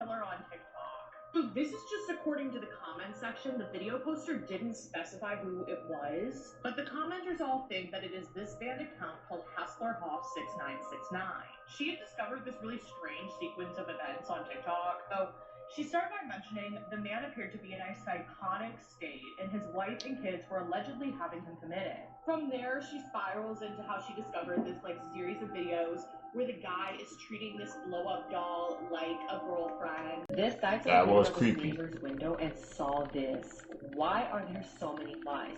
Killer on TikTok. So this is just according to the comment section. The video poster didn't specify who it was, but the commenters all think that it is this band account called Hassler Hoff 6969. She had discovered this really strange sequence of events on TikTok. So she started by mentioning the man appeared to be in a psychotic state, and his wife and kids were allegedly having him committed. From there, she spirals into how she discovered this series of videos where the guy is treating this blow-up doll like a girlfriend. This guy took That was his creepy. neighbor's window and saw this. Why are there so many flies?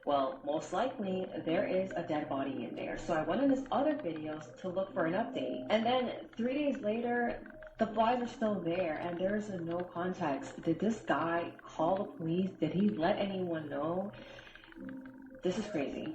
Well, most likely there is a dead body in there. So I went in his other videos to look for an update. And then 3 days later, the flies are still there and there is no context. Did this guy call the police? Did he let anyone know? This is crazy.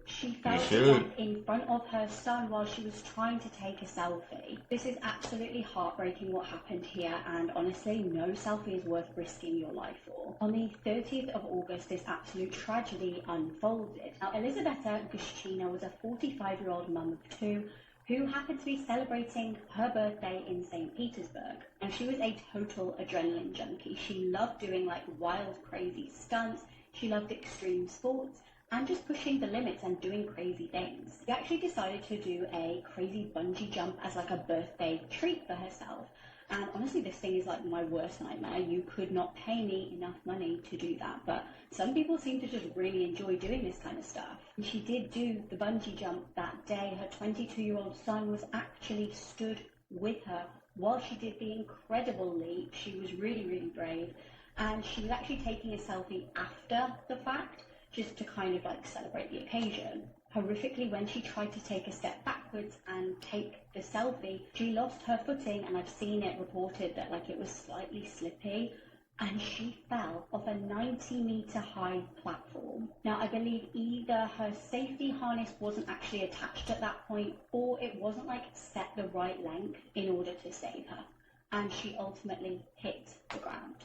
She fell to death in front of her son while she was trying to take a selfie. This is absolutely heartbreaking what happened here, and honestly, no selfie is worth risking your life for. On the 30th of August, this absolute tragedy unfolded. Now, Elisabetta Guschina was a 45-year-old mum of two who happened to be celebrating her birthday in St. Petersburg. And she was a total adrenaline junkie. She loved doing wild, crazy stunts. She loved extreme sports and just pushing the limits and doing crazy things. She actually decided to do a crazy bungee jump as a birthday treat for herself. And honestly, this thing is my worst nightmare. You could not pay me enough money to do that, but some people seem to just really enjoy doing this kind of stuff. And she did do the bungee jump that day. Her 22-year-old son was actually stood with her while she did the incredible leap. She was really, really brave. And she was actually taking a selfie after the fact, just to kind of celebrate the occasion. Horrifically, when she tried to take a step backwards and take the selfie, she lost her footing, and I've seen it reported that it was slightly slippy, and she fell off a 90-meter high platform. Now, I believe either her safety harness wasn't actually attached at that point, or it wasn't set the right length in order to save her, and she ultimately hit the ground.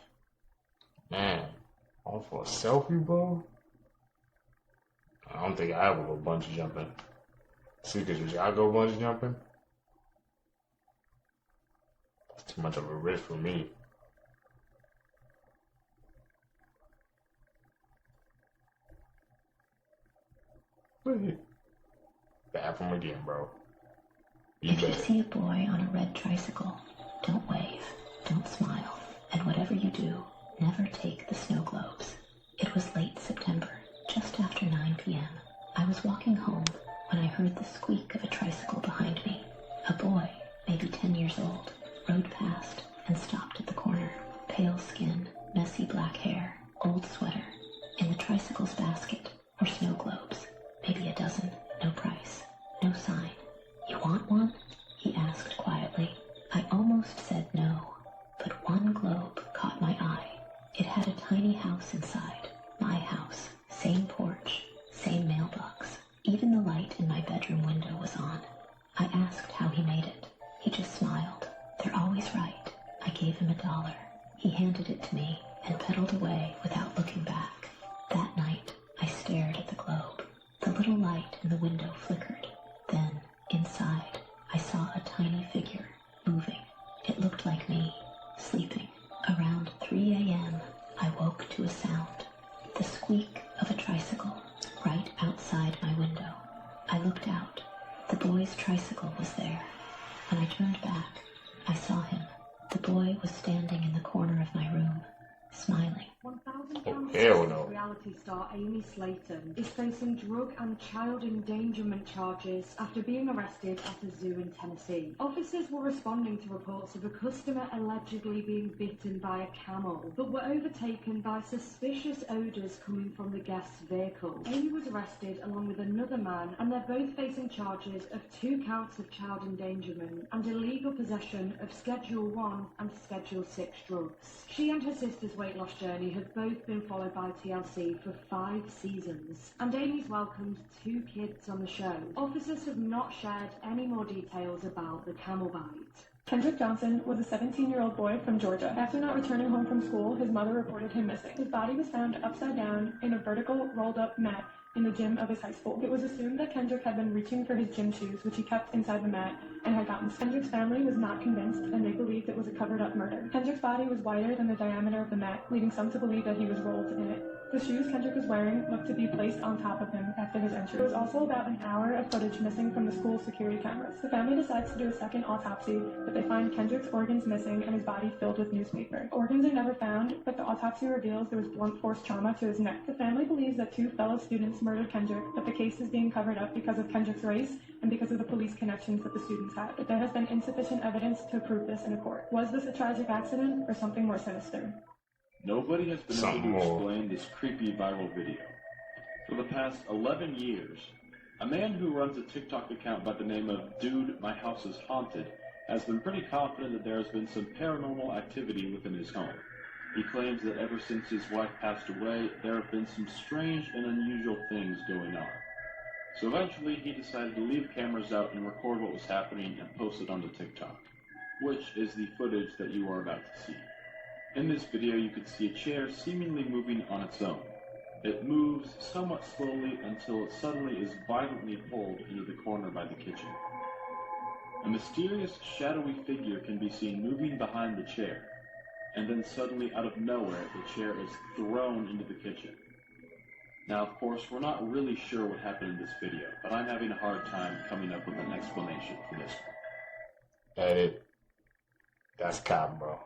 Man, all for a selfie, bro? I don't think I ever go bungee jumping. Secret, did y'all go bungee jumping? That's too much of a risk for me. Bathroom again, bro. If you see a boy on a red tricycle, don't wave, don't smile, and whatever you do, never take the snow globes. It was late September, just after 9 p.m. I was walking home when I heard the squeak of a tricycle behind me. A boy, maybe 10 years old, rode past and stopped at the corner. Pale skin, messy black hair, old sweater. In the tricycle's basket were snow globes, maybe a dozen, no price, no sign. You want one? He asked quietly. I almost said no, but one globe caught my eye. It had a tiny house inside, my house, same porch, same mailbox. Even the light in my bedroom window was on. I asked how he made it. He just smiled. They're always right. I gave him $1. He handed it to me and pedaled away without looking back. That night, I stared at the globe. The little light in the window flickered. Then, inside, I saw a tiny figure moving. It looked like me, sleeping. Around 3 a.m., I woke to a sound. The squeak of a tricycle right outside my window. I looked out. The boy's tricycle was there. When I turned back, I saw him. The boy was standing in the corner of my room, smiling. 1,000 Oh, hell no. Reality star Amy Slayton is facing drug and child endangerment charges after being arrested at a zoo in Tennessee. Officers were responding to reports of a customer allegedly being bitten by a camel, but were overtaken by suspicious odours coming from the guest's vehicle. Amy was arrested along with another man, and they're both facing charges of 2 counts of child endangerment and illegal possession of Schedule 1 and Schedule 6 drugs. She and her sister's weight loss journey have both been followed by TLC for 5 seasons, and Amy's welcomed 2 kids on the show. Officers have not shared any more details about the camel bite. Kendrick Johnson was a 17-year-old boy from Georgia. After not returning home from school, his mother reported him missing. His body was found upside down in a vertical rolled-up mat in the gym of his high school. It was assumed that Kendrick had been reaching for his gym shoes, which he kept inside the mat, and had gotten. Kendrick's family was not convinced, and they believed it was a covered-up murder. Kendrick's body was wider than the diameter of the mat, leading some to believe that he was rolled in it. The shoes Kendrick was wearing looked to be placed on top of him after his entry. There was also about an hour of footage missing from the school's security cameras. The family decides to do a second autopsy, but they find Kendrick's organs missing and his body filled with newspaper. The organs are never found, but the autopsy reveals there was blunt force trauma to his neck. The family believes that 2 fellow students murdered Kendrick, but the case is being covered up because of Kendrick's race and because of the police connections that the students had. But there has been insufficient evidence to prove this in a court. Was this a tragic accident or something more sinister? Nobody has been able to explain this creepy viral video. For the past 11 years, a man who runs a TikTok account by the name of Dude, My House is Haunted has been pretty confident that there has been some paranormal activity within his home. He claims that ever since his wife passed away, there have been some strange and unusual things going on. So eventually he decided to leave cameras out and record what was happening and post it onto TikTok, which is the footage that you are about to see. In this video, you could see a chair seemingly moving on its own. It moves somewhat slowly until it suddenly is violently pulled into the corner by the kitchen. A mysterious, shadowy figure can be seen moving behind the chair, and then suddenly out of nowhere, the chair is thrown into the kitchen. Now, of course, we're not really sure what happened in this video, but I'm having a hard time coming up with an explanation for this one. Edit. That's cop, bro.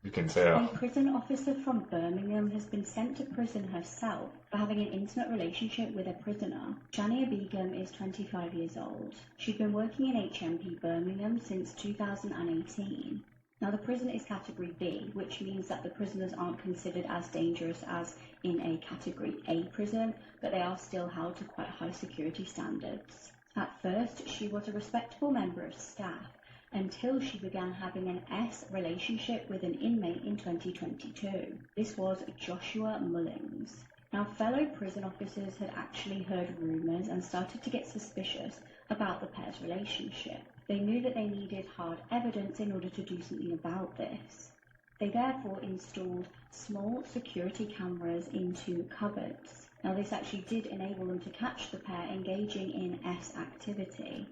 You can tell. A prison officer from Birmingham has been sent to prison herself for having an intimate relationship with a prisoner. Shania Begum is 25 years old. She'd been working in HMP Birmingham since 2018. Now, the prison is Category B, which means that the prisoners aren't considered as dangerous as in a Category A prison, but they are still held to quite high security standards. At first, she was a respectable member of staff, until she began having an S relationship with an inmate in 2022. This was Joshua Mullings. Now, fellow prison officers had actually heard rumours and started to get suspicious about the pair's relationship. They knew that they needed hard evidence in order to do something about this. They therefore installed small security cameras into cupboards. Now, this actually did enable them to catch the pair engaging in S activity.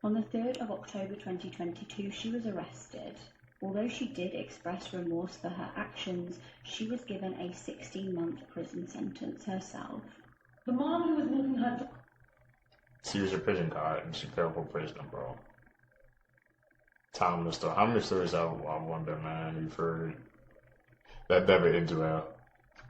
On the 3rd of October 2022, she was arrested. Although she did express remorse for her actions, she was given a 16-month prison sentence herself. The mom who was walking her dog. She was a prison guard and she fell for prison, bro. Time the story. How many stories I wonder, man, you've heard that never ends well.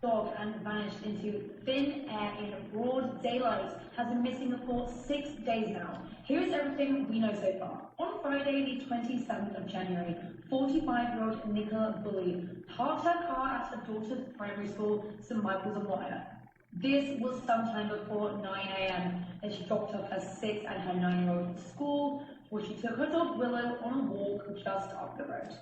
Dog and vanished into thin air in broad daylight has been missing for 6 days now. Here's everything we know so far. On Friday, the 27th of January, 45-year-old Nicola Bully parked her car at her daughter's primary school, St. Michael's on Wire. This was sometime before 9 a.m. as she dropped off her 6 and her 9-year-old at school, where she took her dog Willow on a walk just up the road.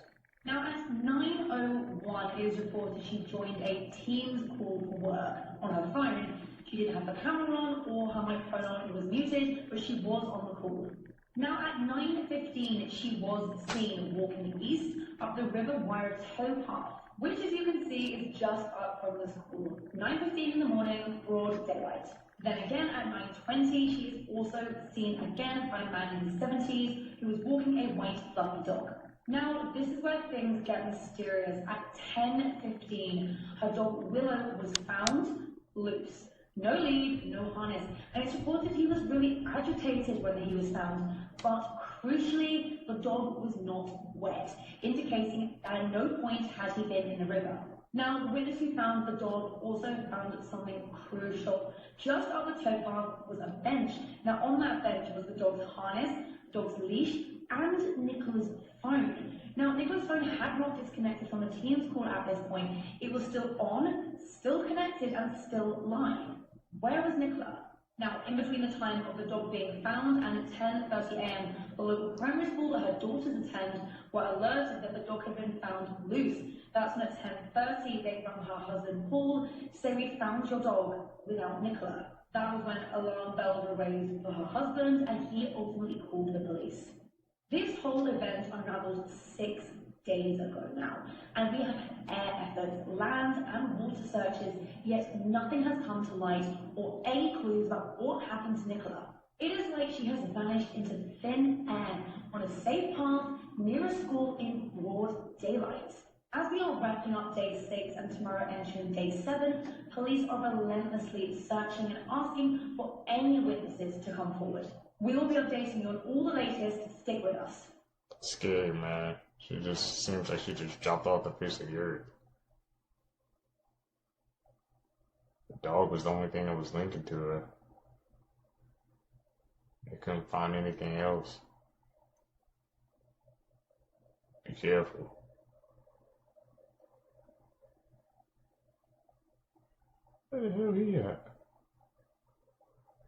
Now at 9:01, it is reported she joined a Teams call for work. On her phone, she didn't have the camera on or her microphone on, it was muted, but she was on the call. Now at 9:15, she was seen walking east up the River Wire towpath, which as you can see is just up from the school. 9:15 in the morning, broad daylight. Then again at 9:20, she is also seen again by a man in his 70s who was walking a white fluffy dog. Now, this is where things get mysterious. At 10:15, her dog Willow was found loose. No lead, no harness, and it's reported he was really agitated when he was found, but crucially, the dog was not wet, indicating that at no point had he been in the river. Now, the witness who found the dog also found something crucial. Just up the towpath was a bench. Now, on that bench was the dog's harness, the dog's leash, and Nicola's phone. Now, Nicola's phone had not disconnected from the Teams call at this point. It was still on, still connected, and still live. Where was Nicola? Now, in between the time of the dog being found and at 10:30 a.m., the local primary school that her daughters attend were alerted that the dog had been found loose. That's when at 10:30 they rang her husband Paul to say, "We found your dog without Nicola." That was when alarm bells were raised for her husband, and he ultimately called the police. This whole event unraveled 6 days ago now, and we have air efforts, land and water searches, yet nothing has come to light or any clues about what happened to Nicola. It is like she has vanished into thin air on a safe path near a school in broad daylight. As we are wrapping up day 6 and tomorrow entering day 7, police are relentlessly searching and asking for any witnesses to come forward. We will be updating you on all the latest. Stick with us. Scary, man. She just seems like she just dropped off the face of the earth. The dog was the only thing that was linking to her. They couldn't find anything else. Be careful. Where the hell he at?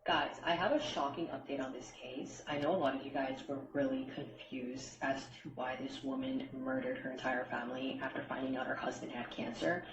Guys, I have a shocking update on this case. I know a lot of you guys were really confused as to why this woman murdered her entire family after finding out her husband had cancer.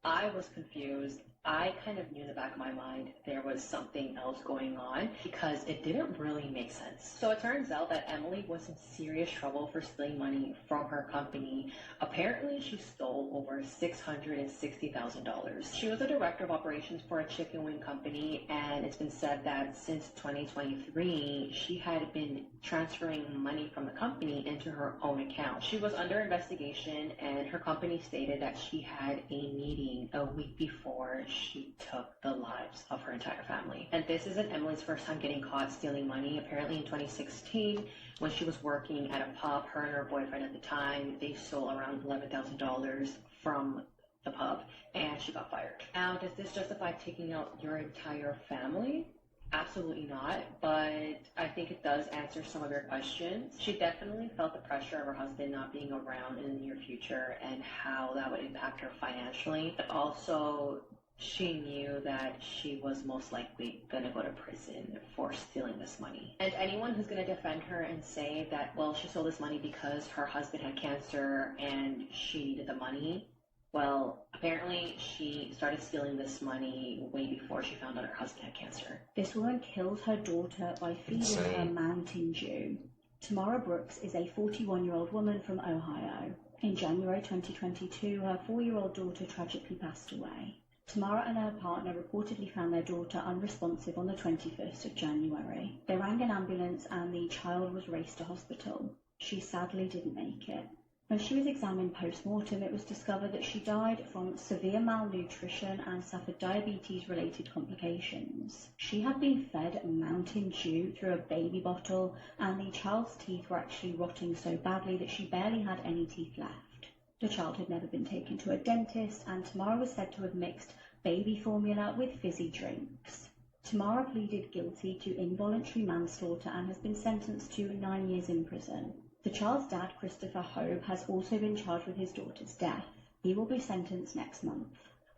I was confused. I kind of knew in the back of my mind there was something else going on because it didn't really make sense. So it turns out that Emily was in serious trouble for stealing money from her company. Apparently, she stole over $660,000. She was a director of operations for a chicken wing company, and it's been said that since 2023, she had been transferring money from the company into her own account. She was under investigation, and her company stated that she had a meeting a week before she took the lives of her entire family. And this isn't Emily's first time getting caught stealing money. Apparently in 2016, when she was working at a pub, her and her boyfriend at the time, they stole around $11,000 from the pub, and she got fired. Now, does this justify taking out your entire family? Absolutely not, but I think it does answer some of your questions. She definitely felt the pressure of her husband not being around in the near future and how that would impact her financially. But also, she knew that she was most likely going to go to prison for stealing this money. And anyone who's going to defend her and say that, well, she stole this money because her husband had cancer and she needed the money, well, apparently she started stealing this money way before she found out her husband had cancer. This woman killed her daughter by feeding her Mountain Dew. Tamara Brooks is a 41-year-old woman from Ohio. In January 2022, her 4-year-old daughter tragically passed away. Tamara and her partner reportedly found their daughter unresponsive on the 21st of January. They rang an ambulance and the child was raced to hospital. She sadly didn't make it. When she was examined post-mortem, it was discovered that she died from severe malnutrition and suffered diabetes-related complications. She had been fed Mountain Dew through a baby bottle, and the child's teeth were actually rotting so badly that she barely had any teeth left. The child had never been taken to a dentist, and Tamara was said to have mixed baby formula with fizzy drinks. Tamara pleaded guilty to involuntary manslaughter and has been sentenced to 9 years in prison. The child's dad, Christopher Hope, has also been charged with his daughter's death. He will be sentenced next month.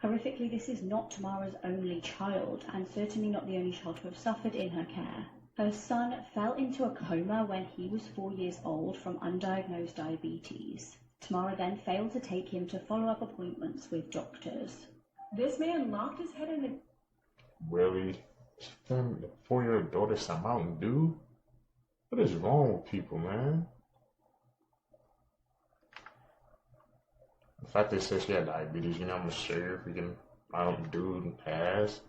Horrifically, this is not Tamara's only child, and certainly not the only child to have suffered in her care. Her son fell into a coma when he was 4 years old from undiagnosed diabetes. Tamara then failed to take him to follow-up appointments with doctors. This man locked his head in a... Really? She found the 4-year-old daughter some Mountain Dew? What is wrong with people, man? The fact they said she had diabetes, you know how much sugar freaking Mountain Dew has?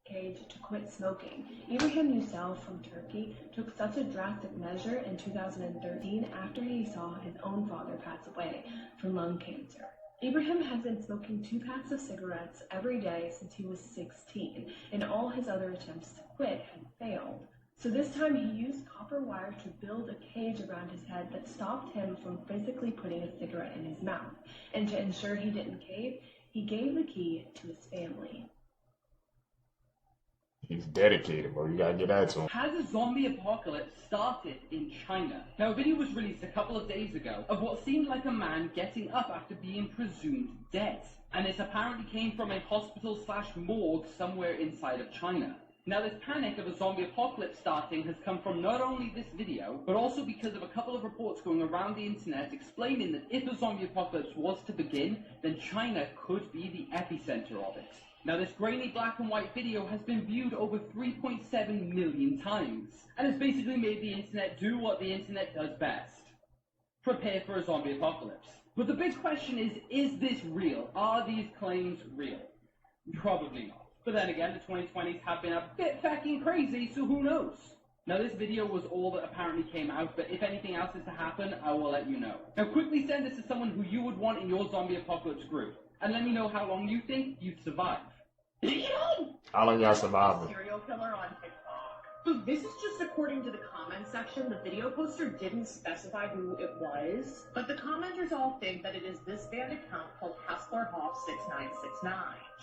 To quit smoking. Ibrahim Yusel from Turkey took such a drastic measure in 2013 after he saw his own father pass away from lung cancer. Ibrahim has been smoking 2 packs of cigarettes every day since he was 16, and all his other attempts to quit had failed. So this time he used copper wire to build a cage around his head that stopped him from physically putting a cigarette in his mouth. And to ensure he didn't cave, he gave the key to his family. He's dedicated, bro. You gotta get that to him. Has a zombie apocalypse started in China? Now, a video was released a couple of days ago of what seemed like a man getting up after being presumed dead. And this apparently came from a hospital/morgue somewhere inside of China. Now, this panic of a zombie apocalypse starting has come from not only this video, but also because of a couple of reports going around the internet explaining that if a zombie apocalypse was to begin, then China could be the epicenter of it. Now, this grainy black and white video has been viewed over 3.7 million times, and has basically made the internet do what the internet does best: prepare for a zombie apocalypse. But the big question is this real? Are these claims real? Probably not. But then again, the 2020s have been a bit fucking crazy, so who knows? Now, this video was all that apparently came out, but if anything else is to happen, I will let you know. Now, quickly send this to someone who you would want in your zombie apocalypse group, and let me know how long you think you'd survive. How long y'all surviving? Serial killer on TikTok. So this is just according to the comment section. The video poster didn't specify who it was, but the commenters all think that it is this fan account called HasslerHoff6969.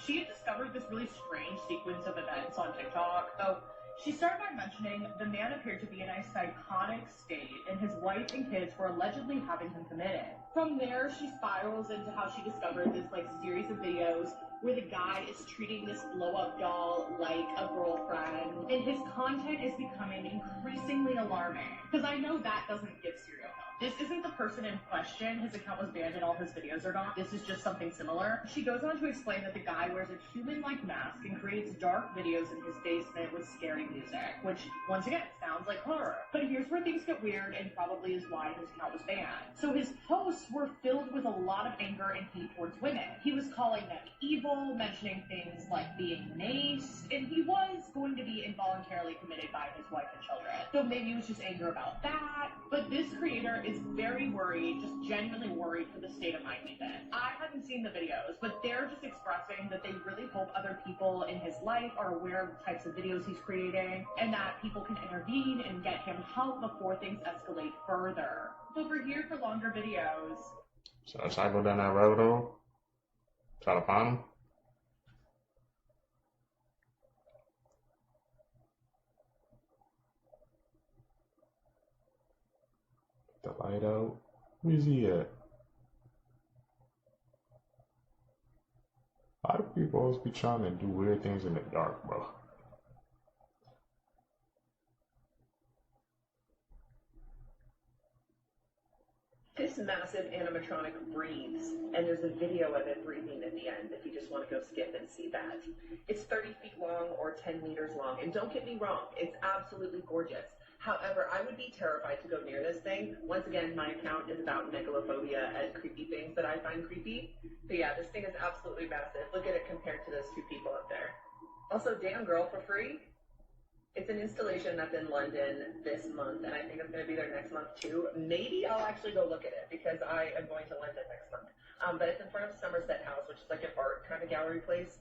She had discovered this really strange sequence of events on TikTok. So she started by mentioning the man appeared to be in a psychotic state, and his wife and kids were allegedly having him committed. From there, she spirals into how she discovered this series of videos where the guy is treating this blow-up doll like a girlfriend, and his content is becoming increasingly alarming. Because I know that doesn't give serial killer. This isn't the person in question. His account was banned and all his videos are gone. This is just something similar. She goes on to explain that the guy wears a human-like mask and creates dark videos in his basement with scary music, which, once again, sounds like horror. But here's where things get weird and probably is why his account was banned. So his posts were filled with a lot of anger and hate towards women. He was calling them evil, mentioning things like being maced, and he was going to be involuntarily committed by his wife and children. So maybe it was just anger about that. But this creator is very worried, just genuinely worried for the state of mind he's in. I haven't seen the videos, but they're just expressing that they really hope other people in his life are aware of the types of videos he's creating, and that people can intervene and get him help before things escalate further. So we're here for longer videos. So should I go down that rabbit hole? Try to find him? The light out. Where's he at? Why do people always be trying to do weird things in the dark, bro? This massive animatronic breathes, and there's a video of it breathing at the end if you just want to go skip and see that. It's 30 feet long or 10 meters long, and don't get me wrong, it's absolutely gorgeous. However, I would be terrified to go near this thing. Once again, my account is about megalophobia and creepy things that I find creepy. But yeah, this thing is absolutely massive. Look at it compared to those two people up there. Also, damn girl, for free. It's an installation that's in London this month, and I think it's going to be there next month too. Maybe I'll actually go look at it because I am going to London next month. But it's in front of Somerset House, which is like an art kind of gallery place.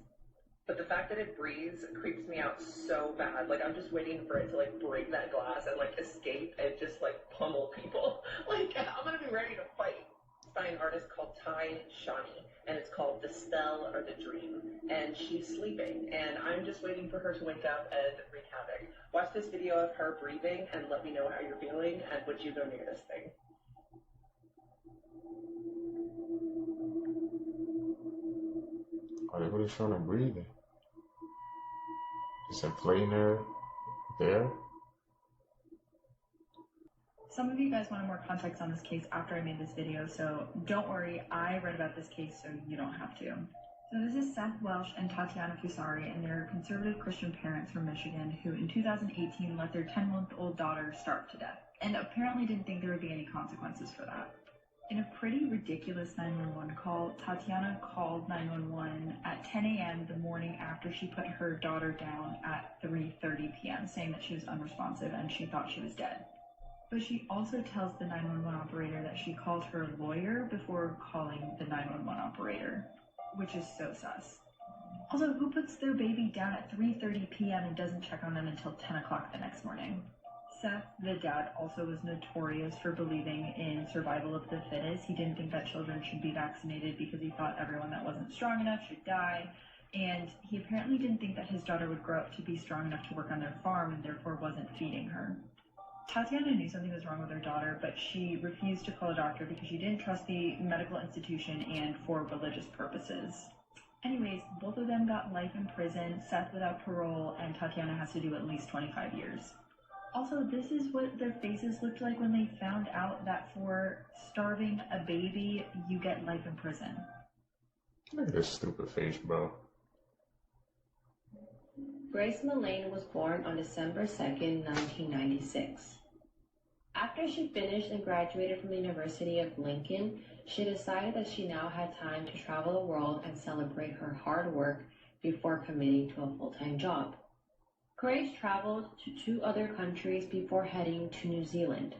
But the fact that it breathes creeps me out so bad. Like, I'm just waiting for it to break that glass and escape and just pummel people. I'm gonna be ready to fight. It's by an artist called Ty Shani, and it's called The Spell or The Dream. And she's sleeping, and I'm just waiting for her to wake up and wreak havoc. Watch this video of her breathing and let me know how you're feeling, and would you go near this thing? Are they really showing her breathing? Just inflating her there? Some of you guys wanted more context on this case after I made this video, so don't worry, I read about this case so you don't have to. So this is Seth Welsh and Tatiana Fusari, and they're conservative Christian parents from Michigan who in 2018 let their 10-month-old daughter starve to death, and apparently didn't think there would be any consequences for that. In a pretty ridiculous 911 call, Tatiana called 911 at 10 a.m. the morning after she put her daughter down at 3:30 p.m., saying that she was unresponsive and she thought she was dead. But she also tells the 911 operator that she called her lawyer before calling the 911 operator, which is so sus. Also, who puts their baby down at 3:30 p.m. and doesn't check on them until 10 o'clock the next morning? Seth, the dad, also was notorious for believing in survival of the fittest. He didn't think that children should be vaccinated because he thought everyone that wasn't strong enough should die. And he apparently didn't think that his daughter would grow up to be strong enough to work on their farm and therefore wasn't feeding her. Tatiana knew something was wrong with her daughter, but she refused to call a doctor because she didn't trust the medical institution and for religious purposes. Anyways, both of them got life in prison, Seth without parole, and Tatiana has to do at least 25 years. Also, this is what their faces looked like when they found out that for starving a baby, you get life in prison. Look at this stupid face, bro. Grace Mullane was born on December 2nd, 1996. After she finished and graduated from the University of Lincoln, she decided that she now had time to travel the world and celebrate her hard work, before committing to a full-time job. Grace traveled to 2 other countries before heading to New Zealand.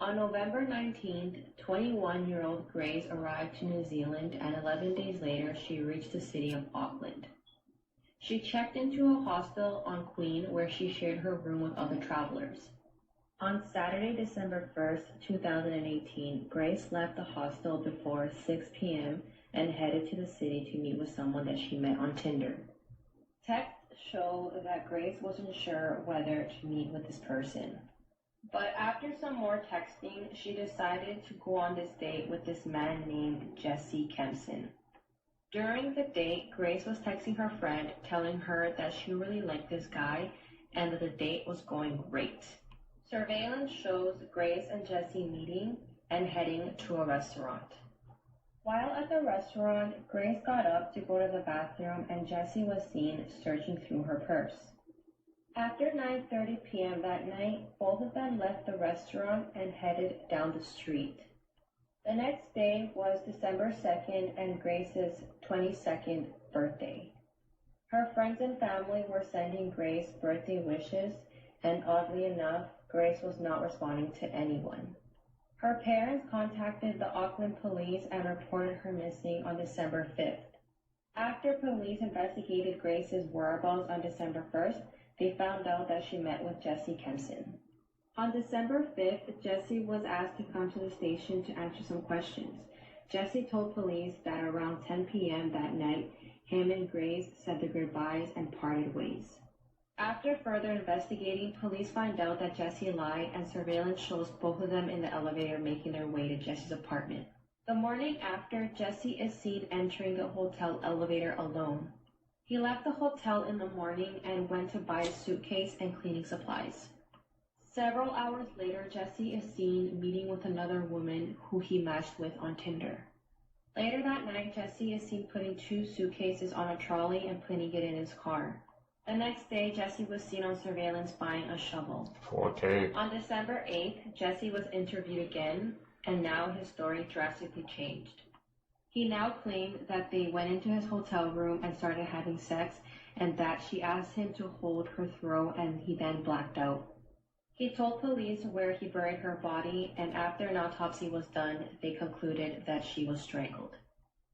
On November 19th, 21-year-old Grace arrived to New Zealand, and 11 days later she reached the city of Auckland. She checked into a hostel on Queen where she shared her room with other travelers. On Saturday, December 1st, 2018, Grace left the hostel before 6 p.m. and headed to the city to meet with someone that she met on Tinder. Texts show that Grace wasn't sure whether to meet with this person. But after some more texting, she decided to go on this date with this man named Jesse Kempson. During the date, Grace was texting her friend, telling her that she really liked this guy and that the date was going great. Surveillance shows Grace and Jesse meeting and heading to a restaurant. While at the restaurant, Grace got up to go to the bathroom and Jesse was seen searching through her purse. After 9:30 p.m. that night, both of them left the restaurant and headed down the street. The next day was December 2nd and Grace's 22nd birthday. Her friends and family were sending Grace birthday wishes, and oddly enough, Grace was not responding to anyone. Her parents contacted the Auckland police and reported her missing on December 5th. After police investigated Grace's whereabouts on December 1st, they found out that she met with Jesse Kempson. On December 5th, Jesse was asked to come to the station to answer some questions. Jesse told police that around 10 p.m. that night, him and Grace said their goodbyes and parted ways. After further investigating, police find out that Jesse lied, and surveillance shows both of them in the elevator making their way to Jesse's apartment. The morning after, Jesse is seen entering the hotel elevator alone. He left the hotel in the morning and went to buy a suitcase and cleaning supplies. Several hours later, Jesse is seen meeting with another woman who he matched with on Tinder. Later that night, Jesse is seen putting 2 suitcases on a trolley and putting it in his car. The next day, Jesse was seen on surveillance buying a shovel. 4K. On December 8th, Jesse was interviewed again, and now his story drastically changed. He now claimed that they went into his hotel room and started having sex, and that she asked him to hold her throat and he then blacked out. He told police where he buried her body, and after an autopsy was done, they concluded that she was strangled.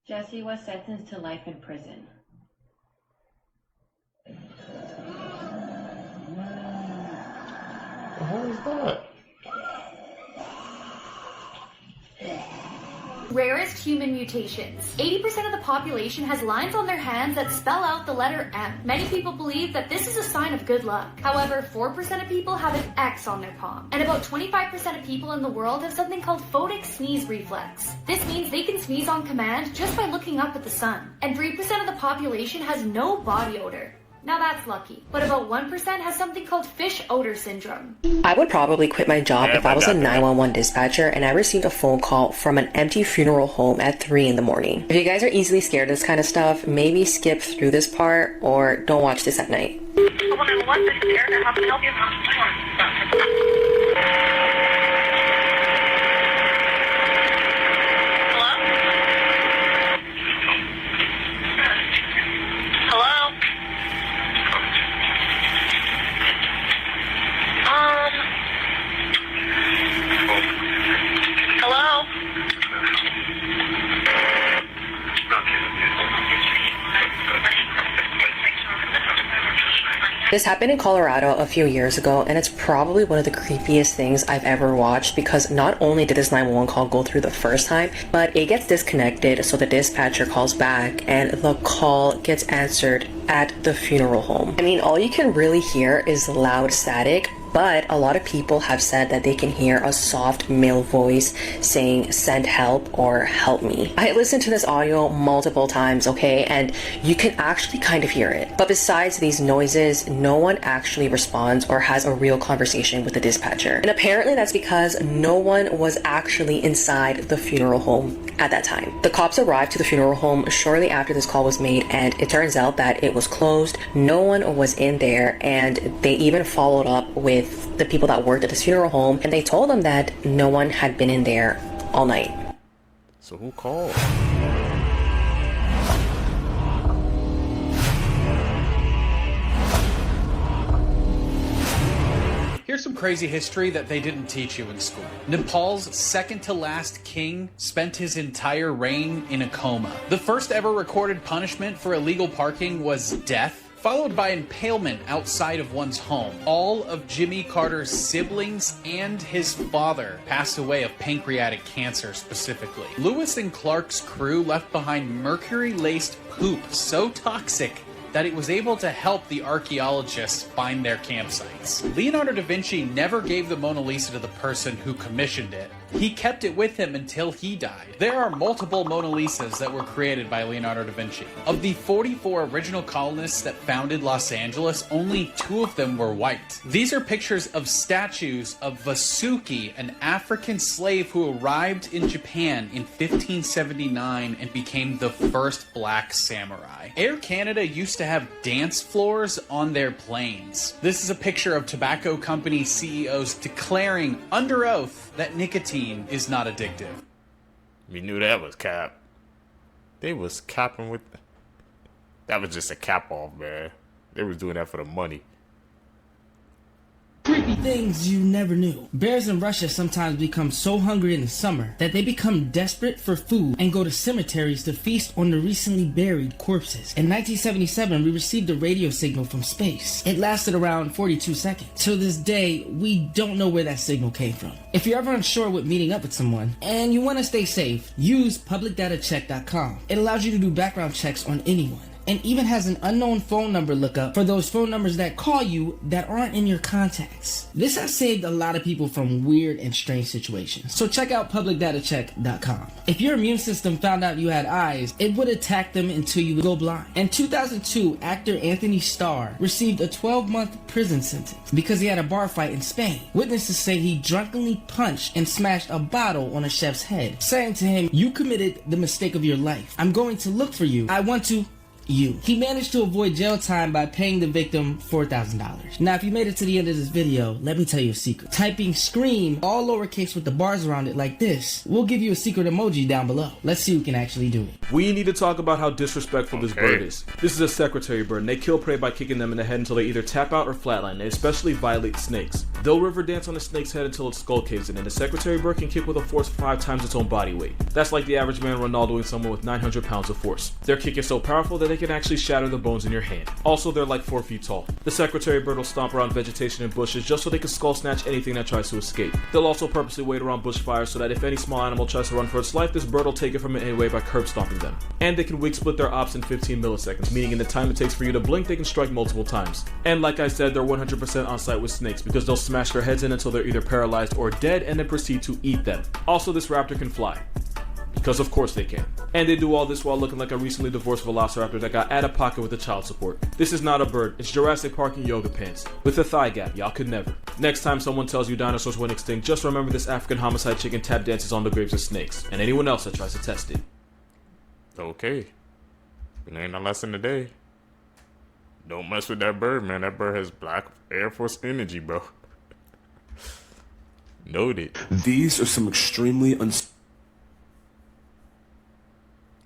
Jesse was sentenced to life in prison. What the hell is that? Rarest human mutations. 80% of the population has lines on their hands that spell out the letter M. Many people believe that this is a sign of good luck. However, 4% of people have an X on their palm. And about 25% of people in the world have something called photic sneeze reflex. This means they can sneeze on command just by looking up at the sun. And 3% of the population has no body odor. Now that's lucky. But about 1% has something called fish odor syndrome. I would probably quit my job if I was a 911 dispatcher and I received a phone call from an empty funeral home at 3 in the morning. If you guys are easily scared of this kind of stuff, maybe skip through this part or don't watch this at night. Hello, this is Erica. How can I help you? This happened in Colorado a few years ago, and it's probably one of the creepiest things I've ever watched, because not only did this 911 call go through the first time, but it gets disconnected, so the dispatcher calls back and the call gets answered at the funeral home. I mean, all you can really hear is loud static, but a lot of people have said that they can hear a soft male voice saying send help or help me. I listened to this audio multiple times, okay, and you can actually kind of hear it. But besides these noises, no one actually responds or has a real conversation with the dispatcher. And apparently that's because no one was actually inside the funeral home at that time. The cops arrived to the funeral home shortly after this call was made, and it turns out that it was closed. No one was in there, and they even followed up with the people that worked at this funeral home, and they told them that no one had been in there all night. So who called? Here's some crazy history that they didn't teach you in school. Nepal's second to last king spent his entire reign in a coma. The first ever recorded punishment for illegal parking was death, followed by impalement outside of one's home. All of Jimmy Carter's siblings and his father passed away of pancreatic cancer specifically. Lewis and Clark's crew left behind mercury-laced poop so toxic that it was able to help the archaeologists find their campsites. Leonardo da Vinci never gave the Mona Lisa to the person who commissioned it. He kept it with him until he died. There are multiple Mona Lisas that were created by Leonardo da Vinci. Of the 44 original colonists that founded Los Angeles, only 2 of them were white. These are pictures of statues of Vasuki, an African slave who arrived in Japan in 1579 and became the first black samurai. Air Canada used to have dance floors on their planes. This is a picture of tobacco company CEOs declaring under oath that nicotine is not addictive. We knew that was cap. They was capping with... That was just a cap off, man. They was doing that for the money. Creepy things you never knew. Bears in Russia sometimes become so hungry in the summer that they become desperate for food and go to cemeteries to feast on the recently buried corpses. In 1977, we received a radio signal from space. It lasted around 42 seconds. To this day, we don't know where that signal came from. If you're ever unsure with meeting up with someone and you want to stay safe, use publicdatacheck.com. It allows you to do background checks on anyone, and even has an unknown phone number lookup for those phone numbers that call you that aren't in your contacts. This has saved a lot of people from weird and strange situations. So check out publicdatacheck.com. If your immune system found out you had eyes, it would attack them until you go blind. In 2002, actor Anthony Starr received a 12-month prison sentence because he had a bar fight in Spain. Witnesses say he drunkenly punched and smashed a bottle on a chef's head, saying to him, "You committed the mistake of your life. I'm going to look for you. I want to..." you. He managed to avoid jail time by paying the victim $4,000. Now, if you made it to the end of this video, let me tell you a secret. Typing "scream" all lowercase with the bars around it like this will give you a secret emoji down below. Let's see who can actually do it. We need to talk about how disrespectful this bird is. This is a secretary bird, and they kill prey by kicking them in the head until they either tap out or flatline. They especially violate snakes. They'll river dance on a snake's head until its skull caves in, and the secretary bird can kick with a force 5 times its own body weight. That's like the average man Ronaldoing someone with 900 pounds of force. Their kick is so powerful that they can actually shatter the bones in your hand. Also, they're like 4 feet tall. The secretary bird will stomp around vegetation and bushes just so they can skull snatch anything that tries to escape. They'll also purposely wait around bushfires so that if any small animal tries to run for its life, this bird will take it from it anyway by curb stomping them. And they can wig split their ops in 15 milliseconds, meaning in the time it takes for you to blink, they can strike multiple times. And like I said, they're 100% on site with snakes because they'll smash their heads in until they're either paralyzed or dead and then proceed to eat them. Also, this raptor can fly. Because of course they can. And they do all this while looking like a recently divorced velociraptor that got out of pocket with the child support. This is not a bird, it's Jurassic Park in yoga pants. With a thigh gap, y'all could never. Next time someone tells you dinosaurs went extinct, just remember this African homicide chicken tap dances on the graves of snakes, and anyone else that tries to test it. Okay. It ain't a lesson today. Don't mess with that bird, man. That bird has Black Air Force energy, bro. Noted. These are some extremely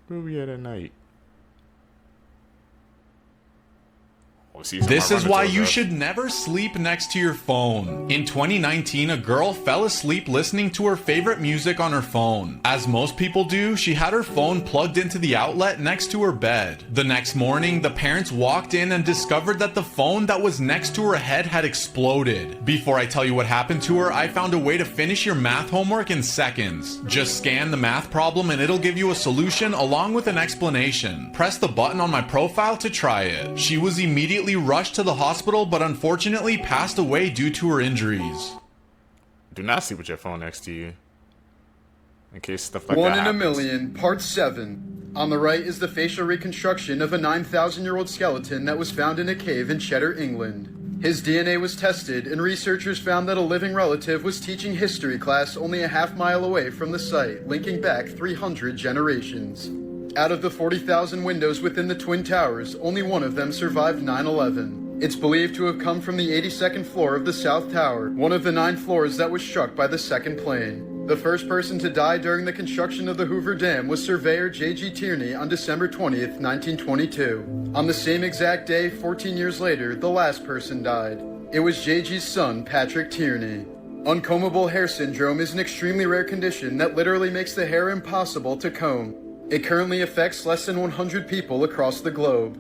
Where we at night? This is why you should never sleep next to your phone. In 2019, a girl fell asleep listening to her favorite music on her phone. As most people do, she had her phone plugged into the outlet next to her bed. The next morning, the parents walked in and discovered that the phone that was next to her head had exploded. Before I tell you what happened to her, I found a way to finish your math homework in seconds. Just scan the math problem and it'll give you a solution along with an explanation. Press the button on my profile to try it. She was immediately rushed to the hospital, but unfortunately passed away due to her injuries. Do not sleep with your phone next to you, in case stuff like One that in happens. a Million, Part 7. On the right is the facial reconstruction of a 9,000-year-old skeleton that was found in a cave in Cheddar, England. His DNA was tested, and researchers found that a living relative was teaching history class only a half-mile away from the site, linking back 300 generations. Out of the 40,000 windows within the Twin Towers, only one of them survived 9/11. It's believed to have come from the 82nd floor of the South Tower, one of the 9 floors that was struck by the second plane. The first person to die during the construction of the Hoover Dam was surveyor J.G. Tierney on December 20th, 1922. On the same exact day, 14 years later, the last person died. It was JG's son, Patrick Tierney. Uncombable hair syndrome is an extremely rare condition that literally makes the hair impossible to comb. It currently affects less than 100 people across the globe.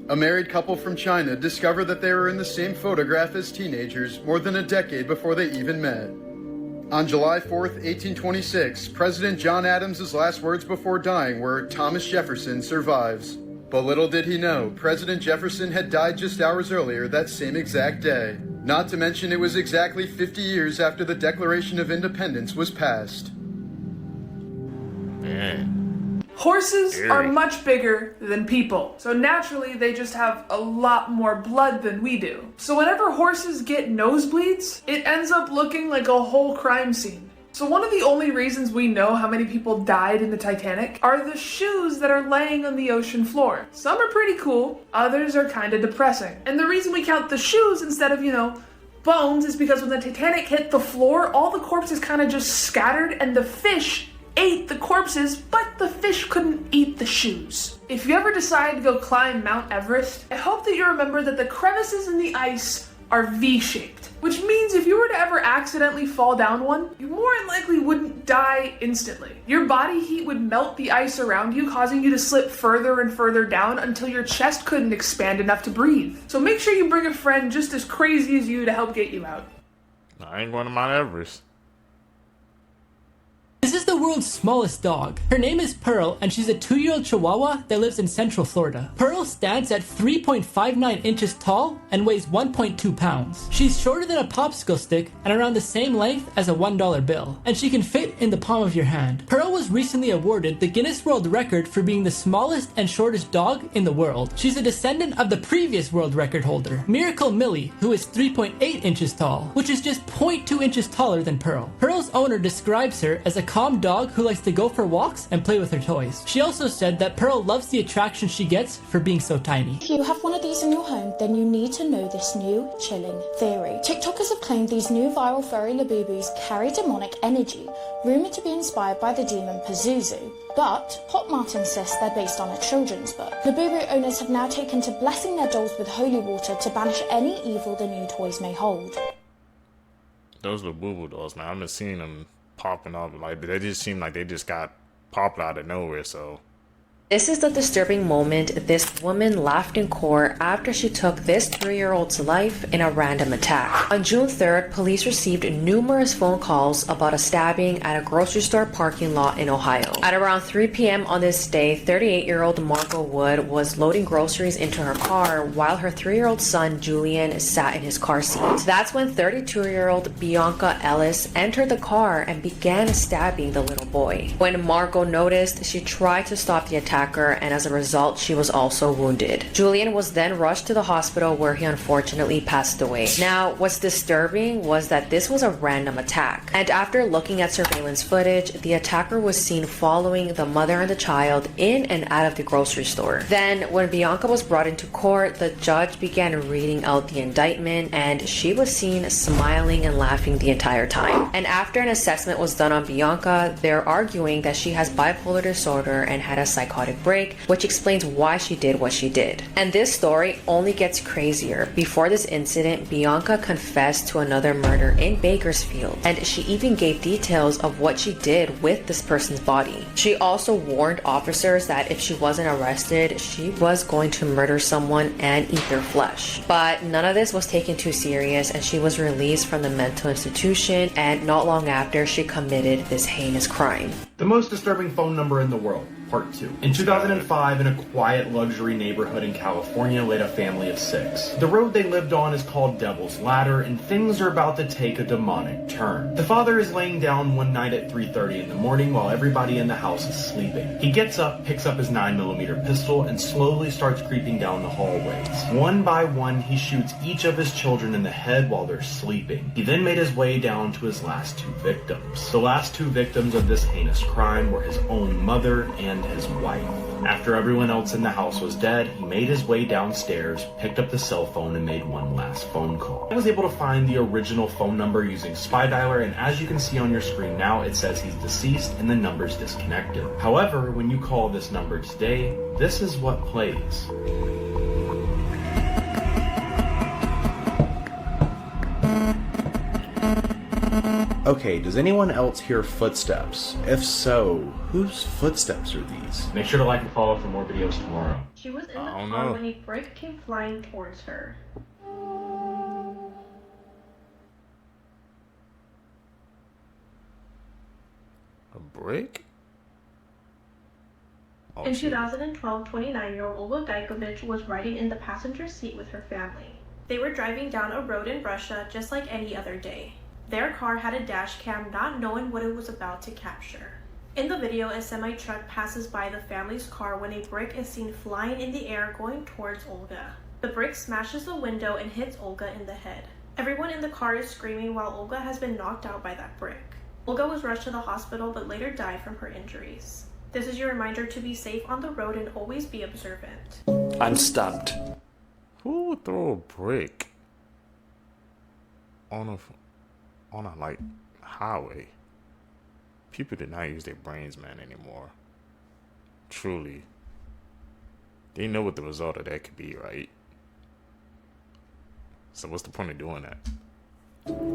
A married couple from China discovered that they were in the same photograph as teenagers more than a decade before they even met. On July 4th, 1826, President John Adams' last words before dying were, "Thomas Jefferson survives." But little did he know, President Jefferson had died just hours earlier that same exact day. Not to mention it was exactly 50 years after the Declaration of Independence was passed. Man. Horses Scary. are much bigger than people, so naturally they just have a lot more blood than we do. So whenever horses get nosebleeds, it ends up looking like a whole crime scene. So one of the only reasons we know how many people died in the Titanic are the shoes that are laying on the ocean floor. Some are pretty cool, others are kind of depressing. And the reason we count the shoes instead of, bones is because when the Titanic hit the floor, all the corpses kind of just scattered and the fish ate the corpses, but the fish couldn't eat the shoes. If you ever decide to go climb Mount Everest, I hope that you remember that the crevices in the ice are V-shaped, which means if you were to ever accidentally fall down one, you more than likely wouldn't die instantly. Your body heat would melt the ice around you, causing you to slip further and further down until your chest couldn't expand enough to breathe. So make sure you bring a friend just as crazy as you to help get you out. I ain't going to Mount Everest. This is the world's smallest dog. Her name is Pearl, and she's a 2-year-old Chihuahua that lives in Central Florida. Pearl stands at 3.59 inches tall and weighs 1.2 pounds. She's shorter than a popsicle stick and around the same length as a $1 bill, and she can fit in the palm of your hand. Pearl was recently awarded the Guinness World Record for being the smallest and shortest dog in the world. She's a descendant of the previous world record holder, Miracle Millie, who is 3.8 inches tall, which is just 0.2 inches taller than Pearl. Pearl's owner describes her as a calm dog who likes to go for walks and play with her toys. She also said that Pearl loves the attraction she gets for being so tiny. If you have one of these in your home, then you need to know this new chilling theory. TikTokers have claimed these new viral furry Labubus carry demonic energy, rumoured to be inspired by the demon Pazuzu. But Pop Mart insists they're based on a children's book. Labubu owners have now taken to blessing their dolls with holy water to banish any evil the new toys may hold. Those Labubu dolls, man, I've been seeing them popping up, like they just seem like they just got popped out of nowhere. So this is the disturbing moment this woman laughed in court after she took this 3-year-old's life in a random attack. On June 3rd, police received numerous phone calls about a stabbing at a grocery store parking lot in Ohio. At around 3 p.m. on this day, 38-year-old Margot Wood was loading groceries into her car while her 3-year-old son Julian sat in his car seat. That's when 32-year-old Bianca Ellis entered the car and began stabbing the little boy. When Margot noticed, she tried to stop the attack, and as a result, she was also wounded. Julian was then rushed to the hospital where he unfortunately passed away. Now, what's disturbing was that this was a random attack, and after looking at surveillance footage, the attacker was seen following the mother and the child in and out of the grocery store. Then, when Bianca was brought into court, the judge began reading out the indictment, and she was seen smiling and laughing the entire time. And after an assessment was done on Bianca, they're arguing that she has bipolar disorder and had a psychotic break, which explains why she did what she did. And this story only gets crazier. Before this incident, Bianca confessed to another murder in Bakersfield, and she even gave details of what she did with this person's body. She also warned officers that if she wasn't arrested, she was going to murder someone and eat their flesh. But none of this was taken too serious, and she was released from the mental institution, and not long after, she committed this heinous crime. The most disturbing phone number in the world. Part 2. In 2005, in a quiet luxury neighborhood in California lived a family of 6. The road they lived on is called Devil's Ladder, and things are about to take a demonic turn. The father is laying down one night at 3:30 in the morning while everybody in the house is sleeping. He gets up, picks up his 9mm pistol, and slowly starts creeping down the hallways. One by one, he shoots each of his children in the head while they're sleeping. He then made his way down to his last 2 victims. The last 2 victims of this heinous crime were his own mother and his wife. After everyone else in the house was dead, he made his way downstairs, picked up the cell phone, and made one last phone call. I was able to find the original phone number using Spy Dialer, and as you can see on your screen now, it says he's deceased and the number's disconnected. However, when you call this number today, this is what plays. Okay, does anyone else hear footsteps? If so, whose footsteps are these? Make sure to like and follow for more videos tomorrow. She was in the I don't car know. when a brick came flying towards her. A brick? Oh, In shit. 2012, 29-year-old Olga Gajkovic was riding in the passenger seat with her family. They were driving down a road in Russia just like any other day. Their car had a dash cam, not knowing what it was about to capture. In the video, a semi-truck passes by the family's car when a brick is seen flying in the air going towards Olga. The brick smashes the window and hits Olga in the head. Everyone in the car is screaming while Olga has been knocked out by that brick. Olga was rushed to the hospital but later died from her injuries. This is your reminder to be safe on the road and always be observant. I'm stabbed. Who would throw a brick on a like highway? People do not use their brains, man, anymore. Truly. They know what the result of that could be, right? So what's the point of doing that?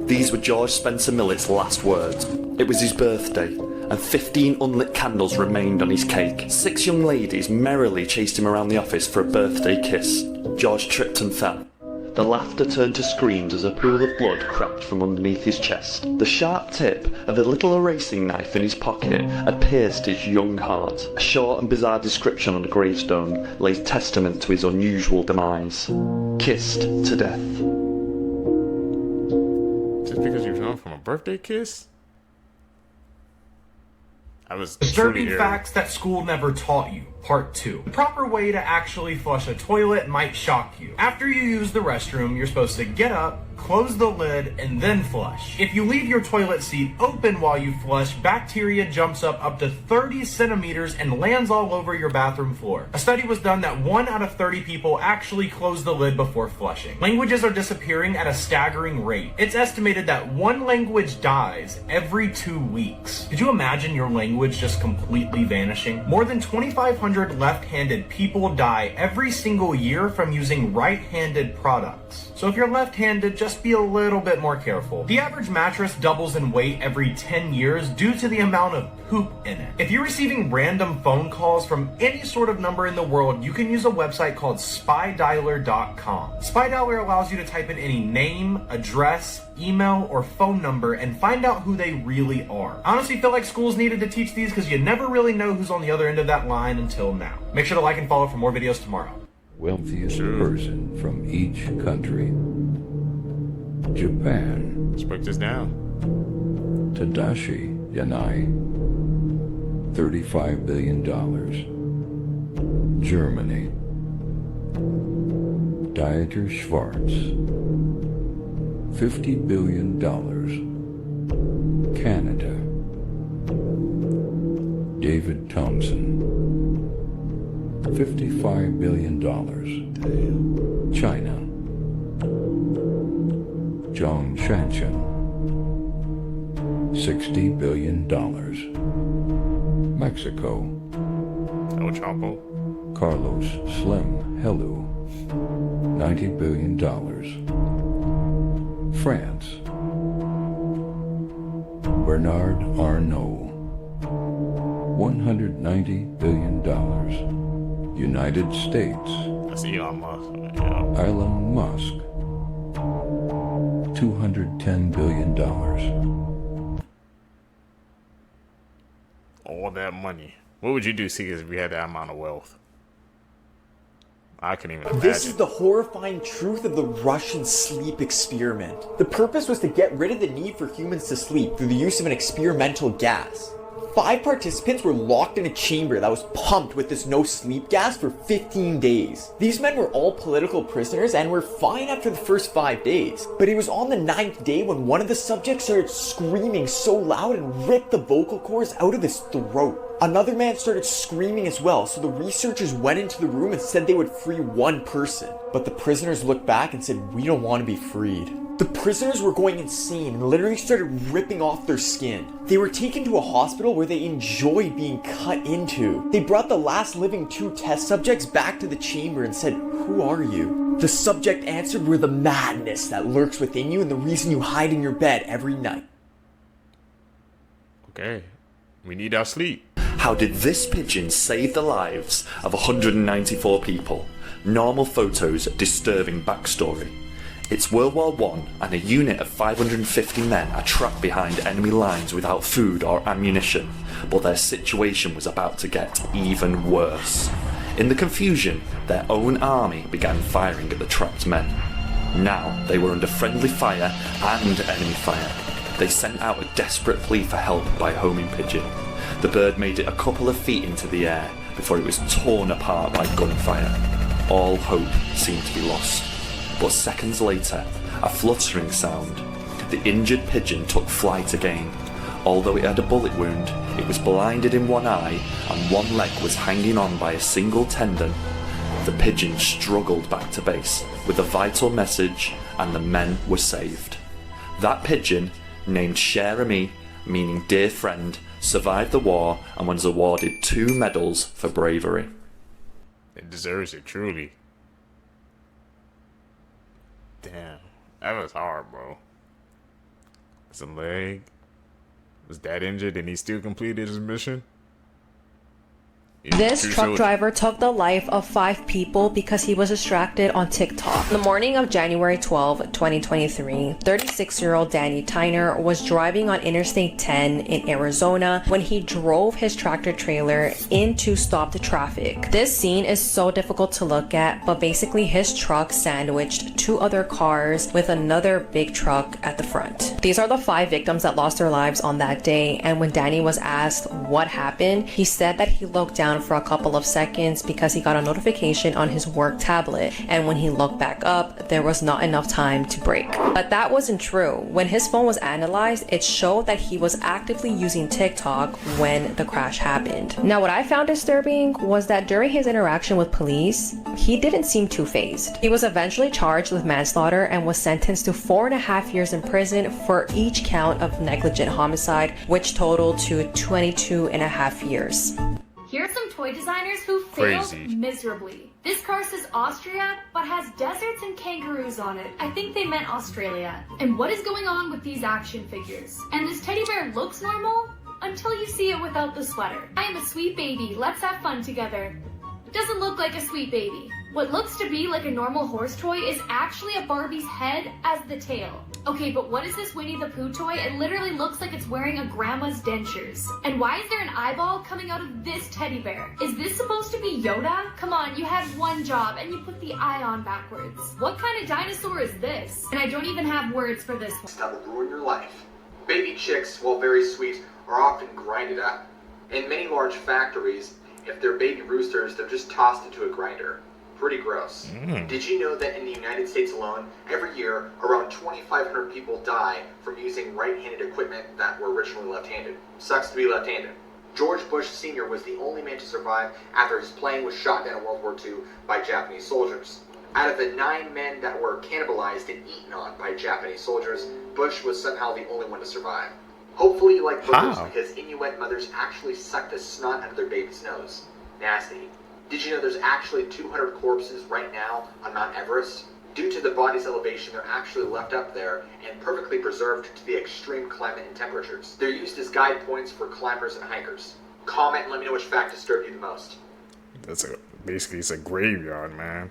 These were George Spencer Millett's last words. It was his birthday, and 15 unlit candles remained on his cake. 6 young ladies merrily chased him around the office for a birthday kiss. George tripped and fell. The laughter turned to screams as a pool of blood crept from underneath his chest. The sharp tip of a little erasing knife in his pocket had pierced his young heart. A short and bizarre description on the gravestone lays testament to his unusual demise. Kissed to death. Just because you've known from a birthday kiss? I was Observing truly facts that school never taught you. Part 2. The proper way to actually flush a toilet might shock you. After you use the restroom, you're supposed to get up, close the lid, and then flush. If you leave your toilet seat open while you flush, bacteria jumps up to 30 centimeters and lands all over your bathroom floor. A study was done that 1 out of 30 people actually close the lid before flushing. Languages are disappearing at a staggering rate. It's estimated that 1 language dies every 2 weeks. Could you imagine your language just completely vanishing? More than 2,500 left-handed people die every single year from using right-handed products. So if you're left-handed, just be a little bit more careful. The average mattress doubles in weight every 10 years due to the amount of poop in it. If you're receiving random phone calls from any sort of number in the world, you can use a website called spydialer.com. Spydialer allows you to type in any name, address, email, or phone number and find out who they really are. I honestly feel like schools needed to teach these because you never really know who's on the other end of that line until now. Make sure to like and follow for more videos tomorrow. Wealthiest person from each country. Japan. Let's break this down. Tadashi Yanai, $35 billion. Germany. Dieter Schwartz, $50 billion. Canada. David Thompson, $55 billion. China. Zhang Shanshan, $60 billion. Mexico. El Chapo. Carlos Slim Helú, $90 billion. France. Bernard Arnault, $190 billion. United States. That's Elon Musk. Yeah. Elon Musk, $210 billion. All that money. What would you do, Seekers, if we had that amount of wealth? I couldn't even imagine. This is the horrifying truth of the Russian sleep experiment. The purpose was to get rid of the need for humans to sleep through the use of an experimental gas. 5 participants were locked in a chamber that was pumped with this no-sleep gas for 15 days. These men were all political prisoners and were fine after the first 5 days. But it was on the 9th day when one of the subjects started screaming so loud and ripped the vocal cords out of his throat. Another man started screaming as well, so the researchers went into the room and said they would free one person. But the prisoners looked back and said, "We don't want to be freed." The prisoners were going insane and literally started ripping off their skin. They were taken to a hospital where they enjoyed being cut into. They brought the last living 2 test subjects back to the chamber and said, "Who are you?" The subject answered, "We're the madness that lurks within you and the reason you hide in your bed every night." Okay. We need our sleep. How did this pigeon save the lives of 194 people? Normal photos, disturbing backstory. It's World War I, and a unit of 550 men are trapped behind enemy lines without food or ammunition, but their situation was about to get even worse. In the confusion, their own army began firing at the trapped men. Now they were under friendly fire and enemy fire. They sent out a desperate plea for help by a homing pigeon. The bird made it a couple of feet into the air before it was torn apart by gunfire. All hope seemed to be lost. But seconds later, a fluttering sound. The injured pigeon took flight again. Although it had a bullet wound, it was blinded in one eye and one leg was hanging on by a single tendon. The pigeon struggled back to base with a vital message, and the men were saved. That pigeon, named Cher Ami, meaning dear friend, survived the war and was awarded 2 medals for bravery. It deserves it, truly. Damn, that was hard, bro. His leg was that injured and he still completed his mission? This truck driver took the life of 5 people because he was distracted on TikTok. The morning of January 12, 2023, 36-year-old Danny Tyner was driving on Interstate 10 in Arizona when he drove his tractor trailer into stopped traffic. This scene is so difficult to look at, but basically his truck sandwiched 2 other cars with another big truck at the front. These are the 5 victims that lost their lives on that day, and when Danny was asked what happened, he said that he looked down for a couple of seconds because he got a notification on his work tablet, and when he looked back up, there was not enough time to brake. But that wasn't true. When his phone was analyzed, it showed that he was actively using TikTok when the crash happened. Now, what I found disturbing was that during his interaction with police, he didn't seem too fazed. He was eventually charged with manslaughter and was sentenced to 4.5 years in prison for each count of negligent homicide, which totaled to 22.5 years. Here are some toy designers who failed Crazy. miserably. This car says Austria, but has deserts and kangaroos on it. I think they meant Australia. And what is going on with these action figures? And this teddy bear looks normal until you see it without the sweater. I am a sweet baby, let's have fun together. Doesn't look like a sweet baby. What looks to be like a normal horse toy is actually a Barbie's head as the tail. Okay, but what is this Winnie the Pooh toy? It literally looks like it's wearing a grandma's dentures. And why is there an eyeball coming out of this teddy bear? Is this supposed to be Yoda? Come on, you had one job and you put the eye on backwards. What kind of dinosaur is this? And I don't even have words for this one. That will ruin your life. Baby chicks, while very sweet, are often grinded up. In many large factories, if they're baby roosters, they're just tossed into a grinder. Pretty gross. Did you know that in the United States alone, every year, around 2,500 people die from using right-handed equipment that were originally left-handed? Sucks to be left-handed. George Bush Sr. was the only man to survive after his plane was shot down in World War II by Japanese soldiers. Out of the 9 men that were cannibalized and eaten on by Japanese soldiers, Bush was somehow the only one to survive. Hopefully you like boogers, because Inuit mothers actually suck the snot out of their baby's nose. Nasty. Did you know there's actually 200 corpses right now on Mount Everest? Due to the body's elevation, they're actually left up there and perfectly preserved to the extreme climate and temperatures. They're used as guide points for climbers and hikers. Comment and let me know which fact disturbed you the most. Basically it's a graveyard, man.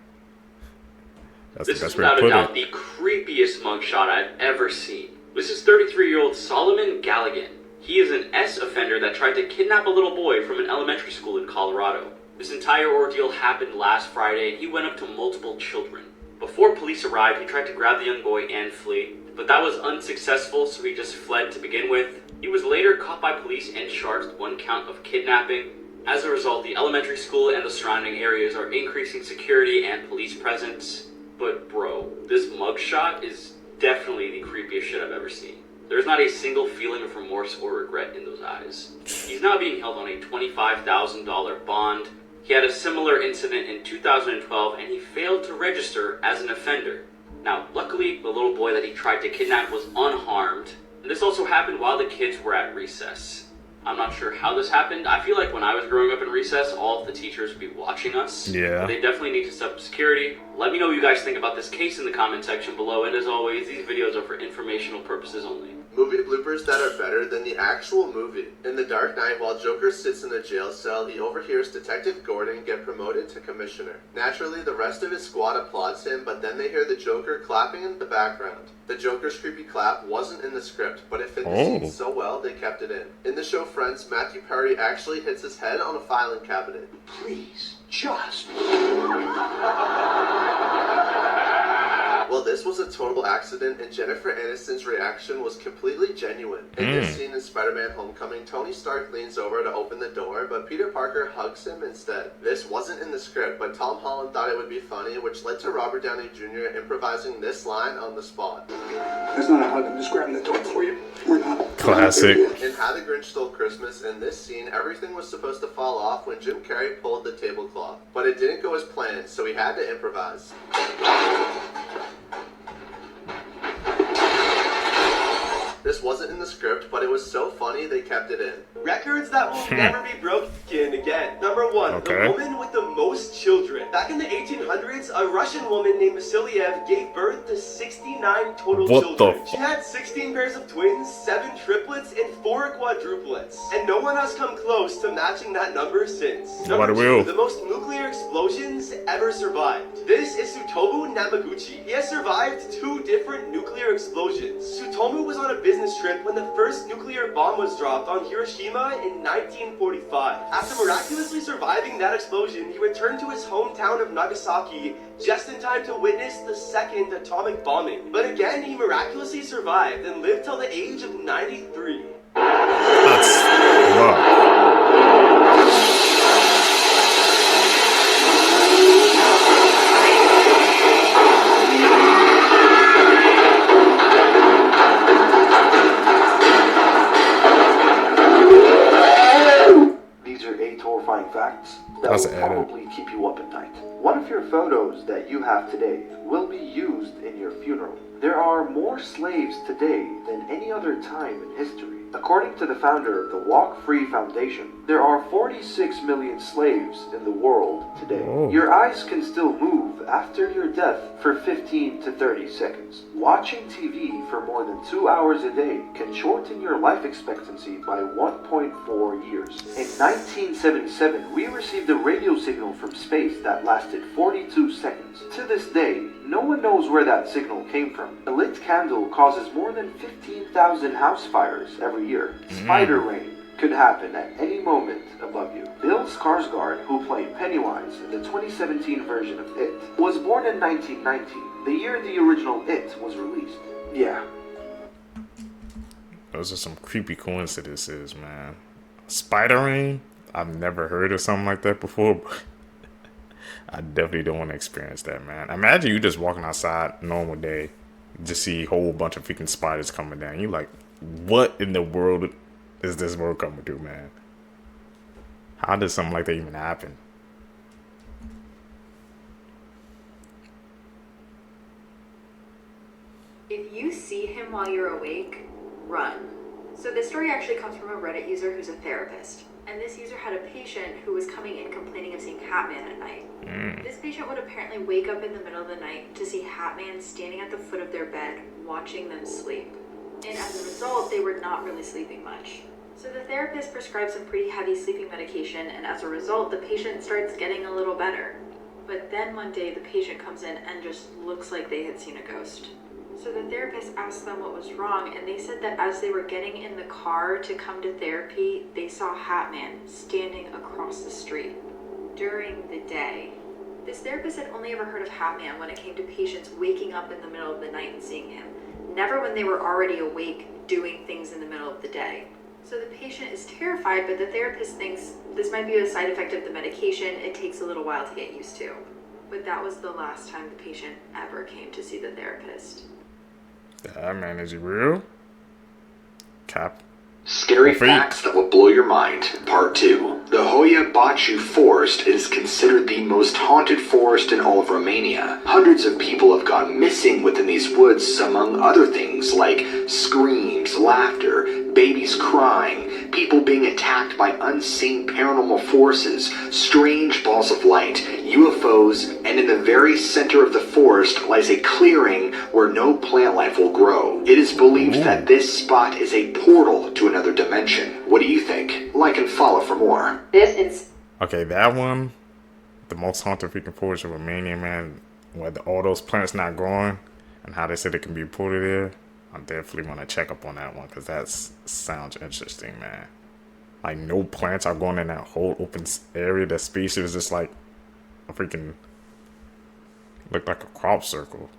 That's This the is best way to without a put doubt it. the creepiest mugshot I've ever seen. This is 33-year-old Solomon Galligan. He is an S offender that tried to kidnap a little boy from an elementary school in Colorado. This entire ordeal happened last Friday, and he went up to multiple children. Before police arrived, he tried to grab the young boy and flee, but that was unsuccessful, so he just fled to begin with. He was later caught by police and charged with 1 count of kidnapping. As a result, the elementary school and the surrounding areas are increasing security and police presence. But bro, this mugshot is definitely the creepiest shit I've ever seen. There's not a single feeling of remorse or regret in those eyes. He's now being held on a $25,000 bond. He had a similar incident in 2012 and he failed to register as an offender. Now, luckily, the little boy that he tried to kidnap was unharmed. And this also happened while the kids were at recess. I'm not sure how this happened. I feel like when I was growing up in recess, all of the teachers would be watching us. Yeah. But they definitely need to step up security. Let me know what you guys think about this case in the comment section below. And as always, these videos are for informational purposes only. Movie bloopers that are better than the actual movie. In The Dark Knight, while Joker sits in a jail cell, he overhears Detective Gordon get promoted to commissioner. Naturally, the rest of his squad applauds him, but then they hear the Joker clapping in the background. The Joker's creepy clap wasn't in the script, but it fit the scene so well they kept it in. In the show Friends, Matthew Perry actually hits his head on a filing cabinet. Please, just... Well, this was a total accident, and Jennifer Aniston's reaction was completely genuine. In this scene in Spider-Man Homecoming, Tony Stark leans over to open the door, but Peter Parker hugs him instead. This wasn't in the script, but Tom Holland thought it would be funny, which led to Robert Downey Jr. improvising this line on the spot. That's not a hug, I'm just grabbing the door for you. We're not. Classic. In How the Grinch Stole Christmas, in this scene, everything was supposed to fall off when Jim Carrey pulled the tablecloth. But it didn't go as planned, so he had to improvise. This wasn't in the script, but it was so funny they kept it in. Records that will never be broken again. Number 1, the woman with the most children. Back in the 1800s, a Russian woman named Vasiliev gave birth to 69 total children. She had 16 pairs of twins, 7 triplets, and 4 quadruplets. And no one has come close to matching that number since. Number 2, the most nuclear explosions ever survived. This is Tsutomu Namaguchi. He has survived 2 different nuclear explosions. Tsutomu was on a business trip when the first nuclear bomb was dropped on Hiroshima in 1945. After miraculously surviving that explosion, he returned to his hometown of Nagasaki just in time to witness the second atomic bombing. But again, he miraculously survived and lived till the age of 93. That's rough. Horrifying facts that will probably keep you up at night. One of your photos that you have today will be used in your funeral. There are more slaves today than any other time in history. According to the founder of the Walk Free Foundation, there are 46 million slaves in the world today. Your eyes can still move after your death for 15 to 30 seconds. Watching TV for more than 2 hours a day can shorten your life expectancy by 1.4 years. In 1977, we received a radio signal from space that lasted 42 seconds. To this day, no one knows where that signal came from. A lit candle causes more than 15,000 house fires every year. Spider rain could happen at any moment above you. Bill Skarsgård, who played Pennywise in the 2017 version of It, was born in 1990, the year the original It was released. Yeah. Those are some creepy coincidences, man. Spider rain? I've never heard of something like that before, but I definitely don't want to experience that, man. Imagine you just walking outside, normal day, just see a whole bunch of freaking spiders coming down. You like, what in the world is this world coming to, man? How does something like that even happen? If you see him while you're awake, run. So this story actually comes from a Reddit user who's a therapist. And this user had a patient who was coming in complaining of seeing Hatman at night. This patient would apparently wake up in the middle of the night to see Hatman standing at the foot of their bed, watching them sleep. And as a result, they were not really sleeping much. So the therapist prescribed some pretty heavy sleeping medication, and as a result, the patient starts getting a little better. But then one day, the patient comes in and just looks like they had seen a ghost. So the therapist asked them what was wrong, and they said that as they were getting in the car to come to therapy, they saw Hatman standing across the street during the day. This therapist had only ever heard of Hatman when it came to patients waking up in the middle of the night and seeing him, never when they were already awake doing things in the middle of the day. So the patient is terrified, but the therapist thinks this might be a side effect of the medication. It takes a little while to get used to. But that was the last time the patient ever came to see the therapist. Man, is he real? Cap. Scary facts that will blow your mind. Part 2. The Hoia Baciu Forest is considered the most haunted forest in all of Romania. Hundreds of people have gone missing within these woods, among other things like screams, laughter, babies crying, people being attacked by unseen paranormal forces, strange balls of light, UFOs, and in the very center of the forest lies a clearing where no plant life will grow. It is believed that this spot is a portal to another dimension. What do you think? Like and follow for more. Okay, that one, the most haunted freaking forest of Romania, man, where all those plants not growing and how they said it can be ported there. I definitely want to check up on that one because that sounds interesting, man. Like, no plants are going in that whole open area. The space is just like a freaking, look like a crop circle.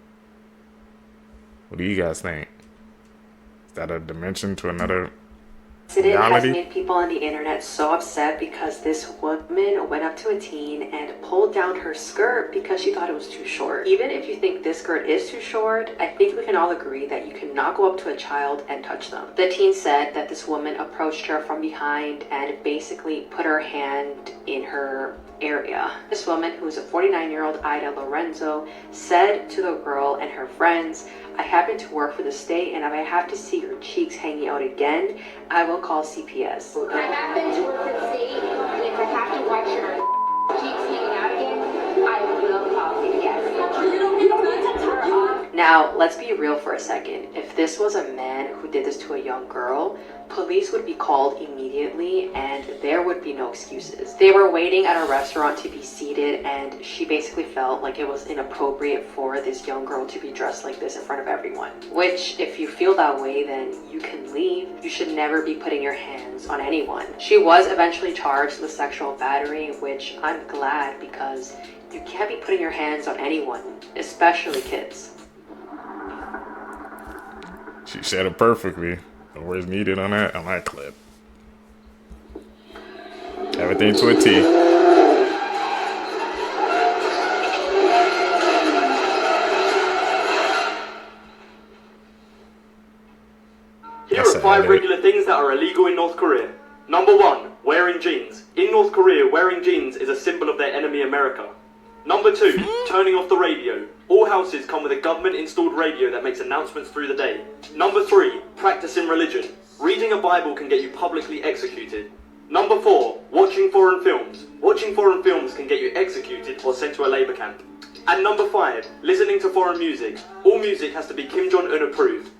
What do you guys think? Is that a dimension to another incident has reality? made people on the internet so upset because this woman went up to a teen and pulled down her skirt because she thought it was too short. Even if you think this skirt is too short, I think we can all agree that you cannot go up to a child and touch them. The teen said that this woman approached her from behind and basically put her hand in her area. This woman, who's a 49-year-old Ida Lorenzo, said to the girl and her friends, "I happen to work for the state, and if I have to see your cheeks hanging out again, I will call CPS." I happen to work for the state, and if I have to watch your cheeks hanging out again, I will call CPS. Now, let's be real for a second. If this was a man who did this to a young girl, police would be called immediately and there would be no excuses. They were waiting at a restaurant to be seated and she basically felt like it was inappropriate for this young girl to be dressed like this in front of everyone. Which, if you feel that way, then you can leave. You should never be putting your hands on anyone. She was eventually charged with sexual battery, which I'm glad because you can't be putting your hands on anyone, especially kids. She said it perfectly. No words needed on that clip. Everything to a T. Here are 5 regular things that are illegal in North Korea. Number 1, wearing jeans. In North Korea, wearing jeans is a symbol of their enemy America. Number 2, turning off the radio. All houses come with a government-installed radio that makes announcements through the day. Number 3, practicing religion. Reading a Bible can get you publicly executed. Number 4, watching foreign films. Watching foreign films can get you executed or sent to a labor camp. And number 5, listening to foreign music. All music has to be Kim Jong-un approved.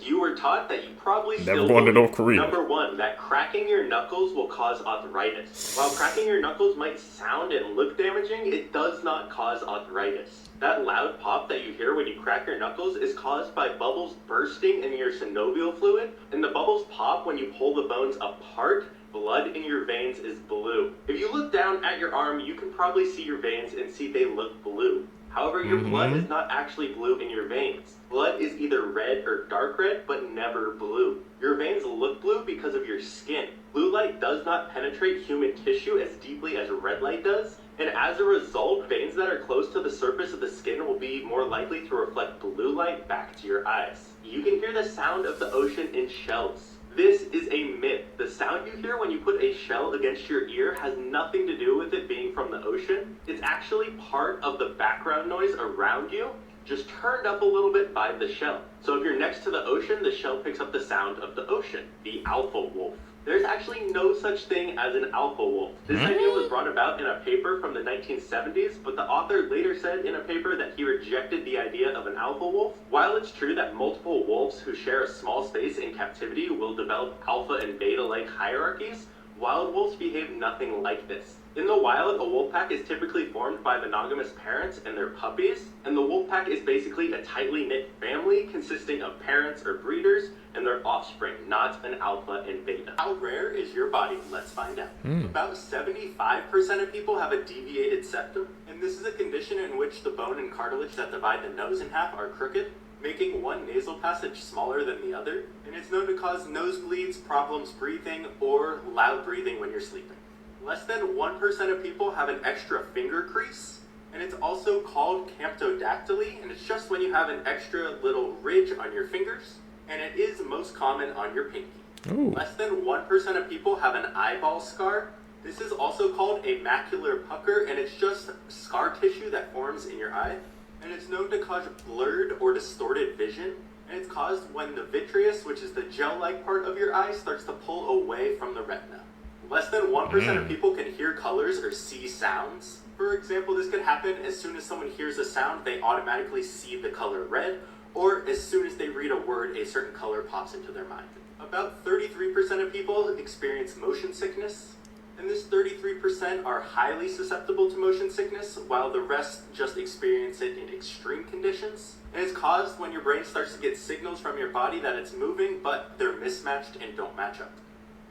You were taught that you probably Never still going to believe. North Korea. Number 1, that cracking your knuckles will cause arthritis. While cracking your knuckles might sound and look damaging, it does not cause arthritis. That loud pop that you hear when you crack your knuckles is caused by bubbles bursting in your synovial fluid, and the bubbles pop when you pull the bones apart. Blood in your veins is blue. If you look down at your arm, you can probably see your veins and see they look blue. However, your blood is not actually blue in your veins. Blood is either red or dark red, but never blue. Your veins look blue because of your skin. Blue light does not penetrate human tissue as deeply as red light does, and as a result, veins that are close to the surface of the skin will be more likely to reflect blue light back to your eyes. You can hear the sound of the ocean in shells. This is a myth. The sound you hear when you put a shell against your ear has nothing to do with it being from the ocean. It's actually part of the background noise around you, just turned up a little bit by the shell. So if you're next to the ocean, the shell picks up the sound of the ocean, the alpha wolf. There's actually no such thing as an alpha wolf. This idea was brought about in a paper from the 1970s, but the author later said in a paper that he rejected the idea of an alpha wolf. While it's true that multiple wolves who share a small space in captivity will develop alpha and beta-like hierarchies, wild wolves behave nothing like this. In the wild, a wolf pack is typically formed by monogamous parents and their puppies, and the wolf pack is basically a tightly knit family consisting of parents or breeders and their offspring, not an alpha and beta. How rare is your body? Let's find out. About 75% of people have a deviated septum, and this is a condition in which the bone and cartilage that divide the nose in half are crooked, making one nasal passage smaller than the other, and it's known to cause nosebleeds, problems breathing, or loud breathing when you're sleeping. Less than 1% of people have an extra finger crease, and it's also called camptodactyly, and it's just when you have an extra little ridge on your fingers, and it is most common on your pinky. Ooh. Less than 1% of people have an eyeball scar. This is also called a macular pucker, and it's just scar tissue that forms in your eye. And it's known to cause blurred or distorted vision. And it's caused when the vitreous, which is the gel-like part of your eye, starts to pull away from the retina. Less than 1% of people can hear colors or see sounds. For example, this could happen as soon as someone hears a sound, they automatically see the color red, or as soon as they read a word, a certain color pops into their mind. About 33% of people experience motion sickness, and this 33% are highly susceptible to motion sickness, while the rest just experience it in extreme conditions. And it's caused when your brain starts to get signals from your body that it's moving, but they're mismatched and don't match up.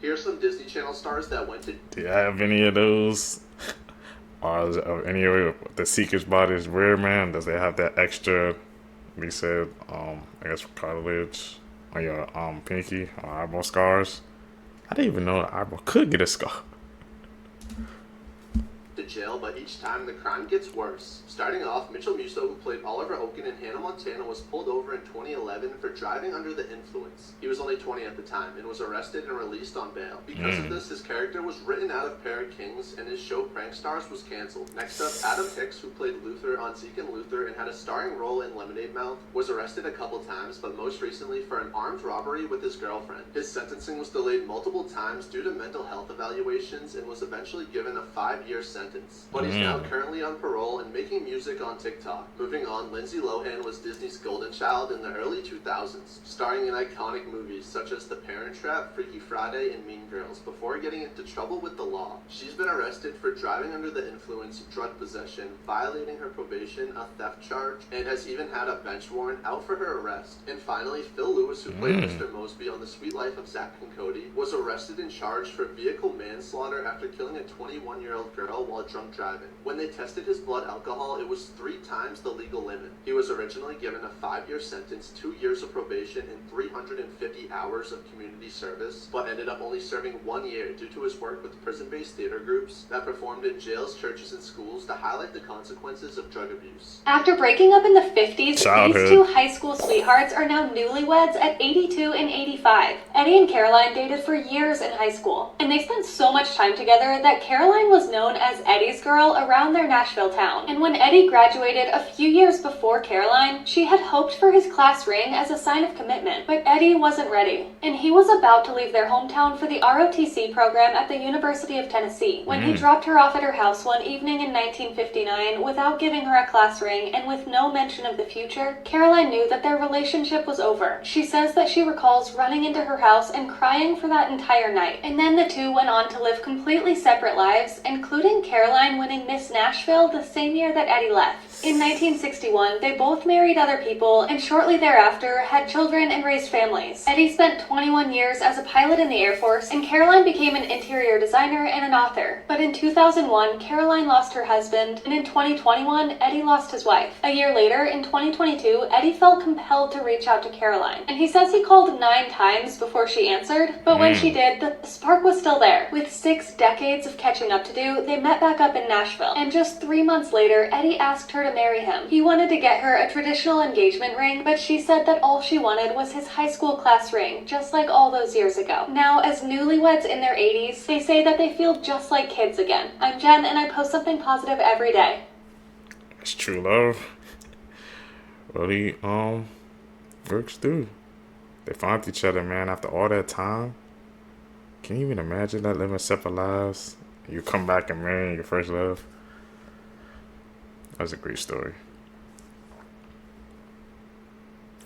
Here's some Disney Channel stars that went to... Do you have any of those? Or is any of the Seeker's bodies weird, man? Does they have that extra, we said, I guess cartilage on your pinky or eyeball scars? I didn't even know the eyeball could get a scar. to jail, but each time the crime gets worse. Starting off, Mitchell Musso, who played Oliver Oken in Hannah Montana, was pulled over in 2011 for driving under the influence. He was only 20 at the time and was arrested and released on bail. Because of this, his character was written out of Pair of Kings and his show Prank Stars was canceled. Next up, Adam Hicks, who played Luther on Zeke and Luther and had a starring role in Lemonade Mouth, was arrested a couple times, but most recently for an armed robbery with his girlfriend. His sentencing was delayed multiple times due to mental health evaluations and was eventually given a 5-year sentence. But he's now currently on parole and making music on TikTok. Moving on, Lindsay Lohan was Disney's golden child in the early 2000s, starring in iconic movies such as The Parent Trap, Freaky Friday, and Mean Girls, before getting into trouble with the law. She's been arrested for driving under the influence, drug possession, violating her probation, a theft charge, and has even had a bench warrant out for her arrest. And finally, Phil Lewis, who played Mr. Mosby on The Sweet Life of Zack and Cody, was arrested and charged for vehicle manslaughter after killing a 21-year-old girl while drunk driving. When they tested his blood alcohol, it was 3 times the legal limit. He was originally given a 5-year sentence, 2 years of probation, and 350 hours of community service, but ended up only serving 1 year due to his work with prison-based theater groups that performed in jails, churches, and schools to highlight the consequences of drug abuse. After breaking up in the 50s, Childhood. these two high school sweethearts are now newlyweds at 82 and 85. Eddie and Caroline dated for years in high school, and they spent so much time together that Caroline was known as Eddie's girl around their Nashville town. And when Eddie graduated a few years before Caroline, she had hoped for his class ring as a sign of commitment, but Eddie wasn't ready, and he was about to leave their hometown for the ROTC program at the University of Tennessee. When he dropped her off at her house one evening in 1959 without giving her a class ring and with no mention of the future, Caroline knew that their relationship was over. She says that she recalls running into her house and crying for that entire night. And then the two went on to live completely separate lives, including Caroline winning Miss Nashville the same year that Eddie left. In 1961, they both married other people and shortly thereafter had children and raised families. Eddie spent 21 years as a pilot in the Air Force, and Caroline became an interior designer and an author. But in 2001, Caroline lost her husband, and in 2021, Eddie lost his wife. A year later, in 2022, Eddie felt compelled to reach out to Caroline, and he says he called 9 times before she answered, but when she did, the spark was still there. With 6 decades of catching up to do, they met back up in Nashville, and just 3 months later, Eddie asked her to marry him. He wanted to get her a traditional engagement ring, but she said that all she wanted was his high school class ring, just like all those years ago. Now, as newlyweds in their 80s, they say that they feel just like kids again. I'm Jen, and I post something positive every day. It's true love. Really, works through. They found each other, man, after all that time. Can you even imagine that, living separate lives? You come back and marry your first love. That's a great story.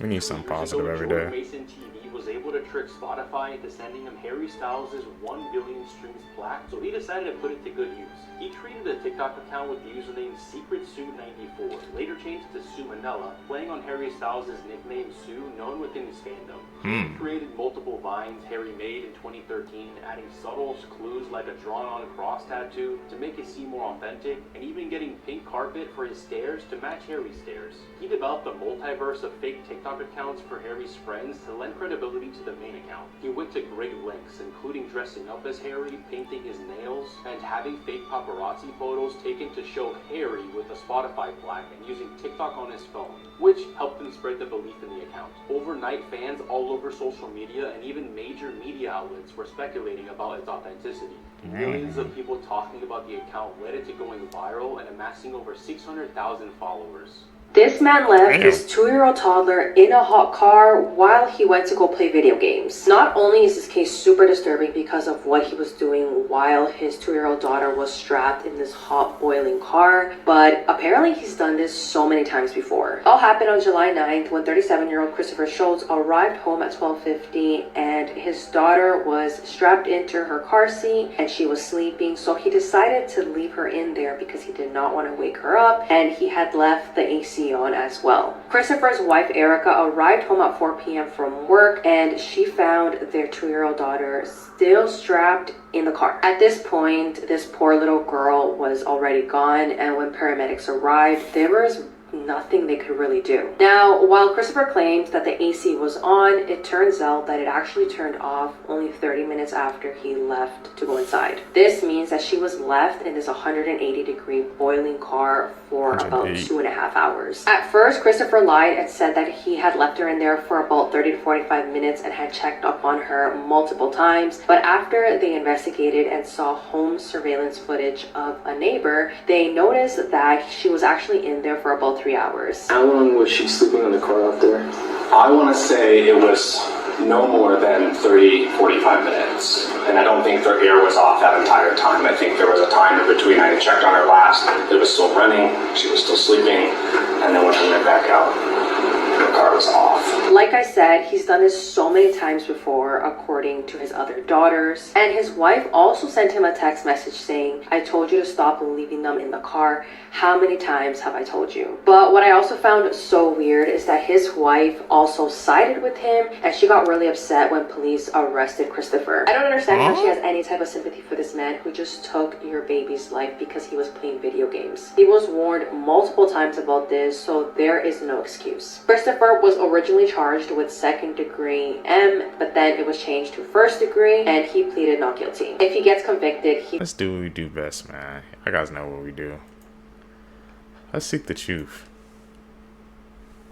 We need something positive every day. Mason TV was able to trick Spotify into sending him Harry Styles' 1 billion streams plaque, so he decided to put it to good use. He created a TikTok account with the username SecretSue94, later changed to Sue Manella, playing on Harry Styles' nickname Sue, known within his fandom. He created multiple vines Harry made in 2013, adding subtle clues like a drawn-on cross tattoo to make it seem more authentic, and even getting pink car carpet for his stairs to match Harry's stairs. He developed a multiverse of fake TikTok accounts for Harry's friends to lend credibility to the main account. He went to great lengths, including dressing up as Harry, painting his nails, and having fake paparazzi photos taken to show Harry with a Spotify plaque and using TikTok on his phone, which helped him spread the belief in the account. Overnight, fans all over social media and even major media outlets were speculating about its authenticity. Millions of people talking about the account led it to going viral and amassing over 600,000 followers. This man left his 2-year-old toddler in a hot car while he went to go play video games. Not only is this case super disturbing because of what he was doing while his 2-year-old daughter was strapped in this hot boiling car, but apparently he's done this so many times before. It all happened on July 9th when 37-year-old Christopher Schultz arrived home at 12:50 and his daughter was strapped into her car seat and she was sleeping, so he decided to leave her in there because he did not want to wake her up, and he had left the AC on as well. Christopher's wife Erica arrived home at 4 p.m. from work and she found their 2-year-old daughter still strapped in the car. At this point, this poor little girl was already gone, and when paramedics arrived, there was nothing they could really do. Now, while Christopher claims that the AC was on, it turns out that it actually turned off only 30 minutes after he left to go inside. This means that she was left in this 180-degree boiling car for about 2.5 hours. At first, Christopher lied and said that he had left her in there for about 30 to 45 minutes and had checked up on her multiple times, but after they investigated and saw home surveillance footage of a neighbor, they noticed that she was actually in there for about 3 hours. How long was she sleeping in the car out there? I want to say it was no more than 30-45 minutes. And I don't think their air was off that entire time. I think there was a time in between. I checked on her last. It was still running. She was still sleeping. And then when I went back out, the car was off. Like I said, he's done this so many times before, according to his other daughters. And his wife also sent him a text message saying, "I told you to stop leaving them in the car. How many times have I told you?" But what I also found so weird is that his wife also sided with him, and she got really upset when police arrested Christopher. I don't understand how she has any type of sympathy for this man who just took your baby's life because he was playing video games. He was warned multiple times about this, so there is no excuse. Christopher was originally charged with 2nd-degree M, but then it was changed to 1st-degree, and he pleaded not guilty. If he gets convicted, Let's do what we do best, man. You guys know what we do. Let's seek the truth.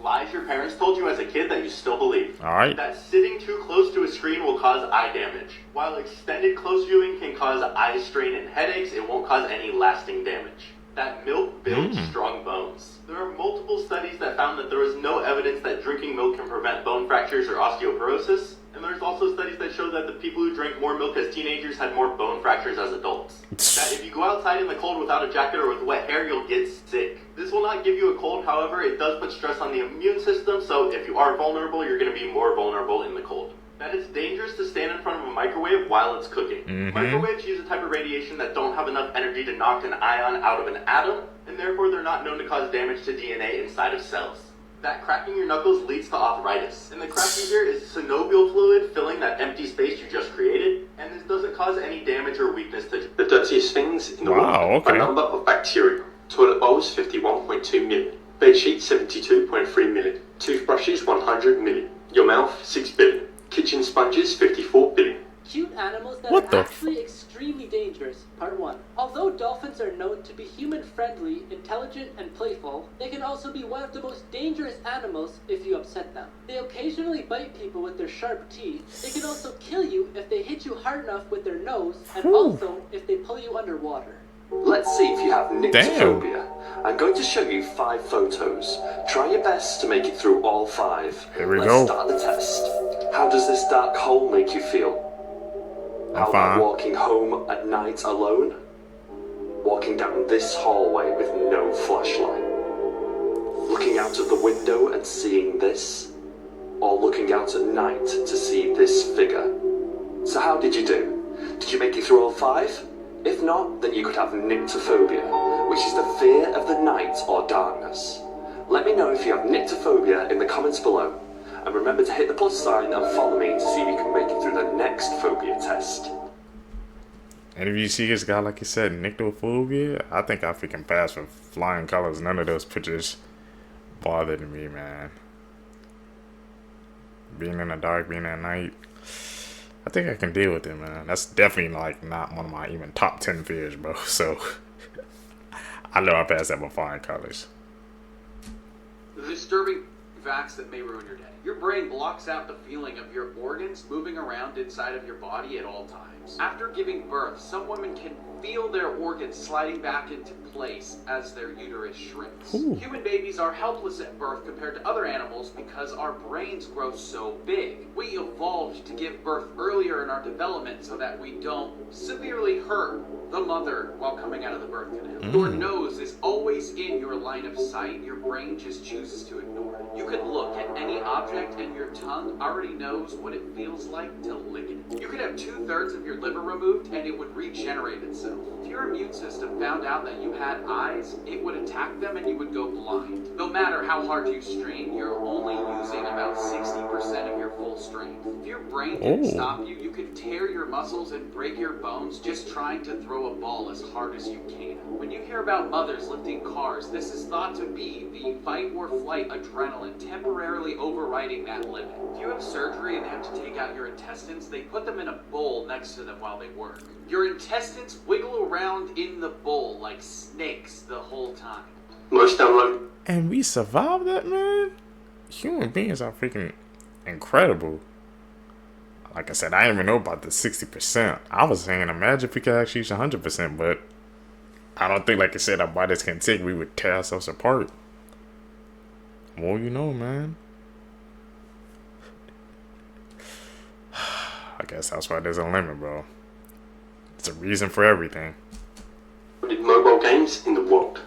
Lies your parents told you as a kid that you still believe. Alright. That sitting too close to a screen will cause eye damage. While extended close viewing can cause eye strain and headaches, it won't cause any lasting damage. That milk builds strong bones. There are multiple studies that found that there is no evidence that drinking milk can prevent bone fractures or osteoporosis. And there's also studies that show that the people who drank more milk as teenagers had more bone fractures as adults. That if you go outside in the cold without a jacket or with wet hair, you'll get sick. This will not give you a cold, however, it does put stress on the immune system, so if you are vulnerable, you're going to be more vulnerable in the cold. That it's dangerous to stand in front of a microwave while it's cooking. Microwaves use a type of radiation that don't have enough energy to knock an ion out of an atom, and therefore they're not known to cause damage to DNA inside of cells. That cracking your knuckles leads to arthritis. And the cracking here is synovial fluid filling that empty space you just created, and this doesn't cause any damage or weakness to The dirtiest things in the world. A number of bacteria. Toilet bowls 51.2 million. Bed sheets 72.3 million. Toothbrushes 100 million. Your mouth 6 billion. Kitchen sponges 54 billion. Cute animals that What are the actually extremely dangerous. Part 1. Although dolphins are known to be human-friendly, intelligent, and playful, they can also be one of the most dangerous animals if you upset them. They occasionally bite people with their sharp teeth. They can also kill you if they hit you hard enough with their nose, and also if they pull you underwater. Let's see if you have nyctophobia. I'm going to show you 5 photos. Try your best to make it through all 5. Here we Let's go. start the test. How does this dark hole make you feel? How about walking home at night alone? Walking down this hallway with no flashlight? Looking out of the window and seeing this? Or looking out at night to see this figure? So how did you do? Did you make it through all 5? If not, then you could have nyctophobia, which is the fear of the night or darkness. Let me know if you have nyctophobia in the comments below. And remember to hit the plus sign and follow me to see if you can make it through the next phobia test. And if you see this guy, like you said, nyctophobia, I think I freaking pass with flying colors. None of those pictures bothered me, man. Being in the dark, being at night, I think I can deal with it, man. That's definitely like not one of my even top 10 fears, bro. So I know I pass that with flying colors. The disturbing facts that may ruin your day. Your brain blocks out the feeling of your organs moving around inside of your body at all times. After giving birth, some women can feel their organs sliding back into place as their uterus shrinks. Ooh. Human babies are helpless at birth compared to other animals because our brains grow so big. We evolved to give birth earlier in our development so that we don't severely hurt the mother while coming out of the birth canal. Your nose is always in your line of sight. Your brain just chooses to ignore it. You can look at any object and your tongue already knows what it feels like to lick it. You could have 2/3 of your liver removed and it would regenerate itself. If your immune system found out that you had eyes, it would attack them and you would go blind. No matter how hard you strain, you're only using about 60% of your full strength. If your brain didn't stop you, you could tear your muscles and break your bones just trying to throw a ball as hard as you can. When you hear about mothers lifting cars, this is thought to be the fight or flight adrenaline temporarily overriding that limit. If you have surgery and they have to take out your intestines, they put them in a bowl next to them while they work. Your intestines wiggle around in the bowl like snakes the whole time. Most download. And we survived that, man. Human beings are freaking incredible. Like I said, I didn't even know about the 60%. I was saying, imagine if we could actually use 100%, but I don't think, like I said, our bodies can take. We would tear ourselves apart. Well, you know, man. I guess that's why there's a limit, bro. It's a reason for everything. Mobile games in the world.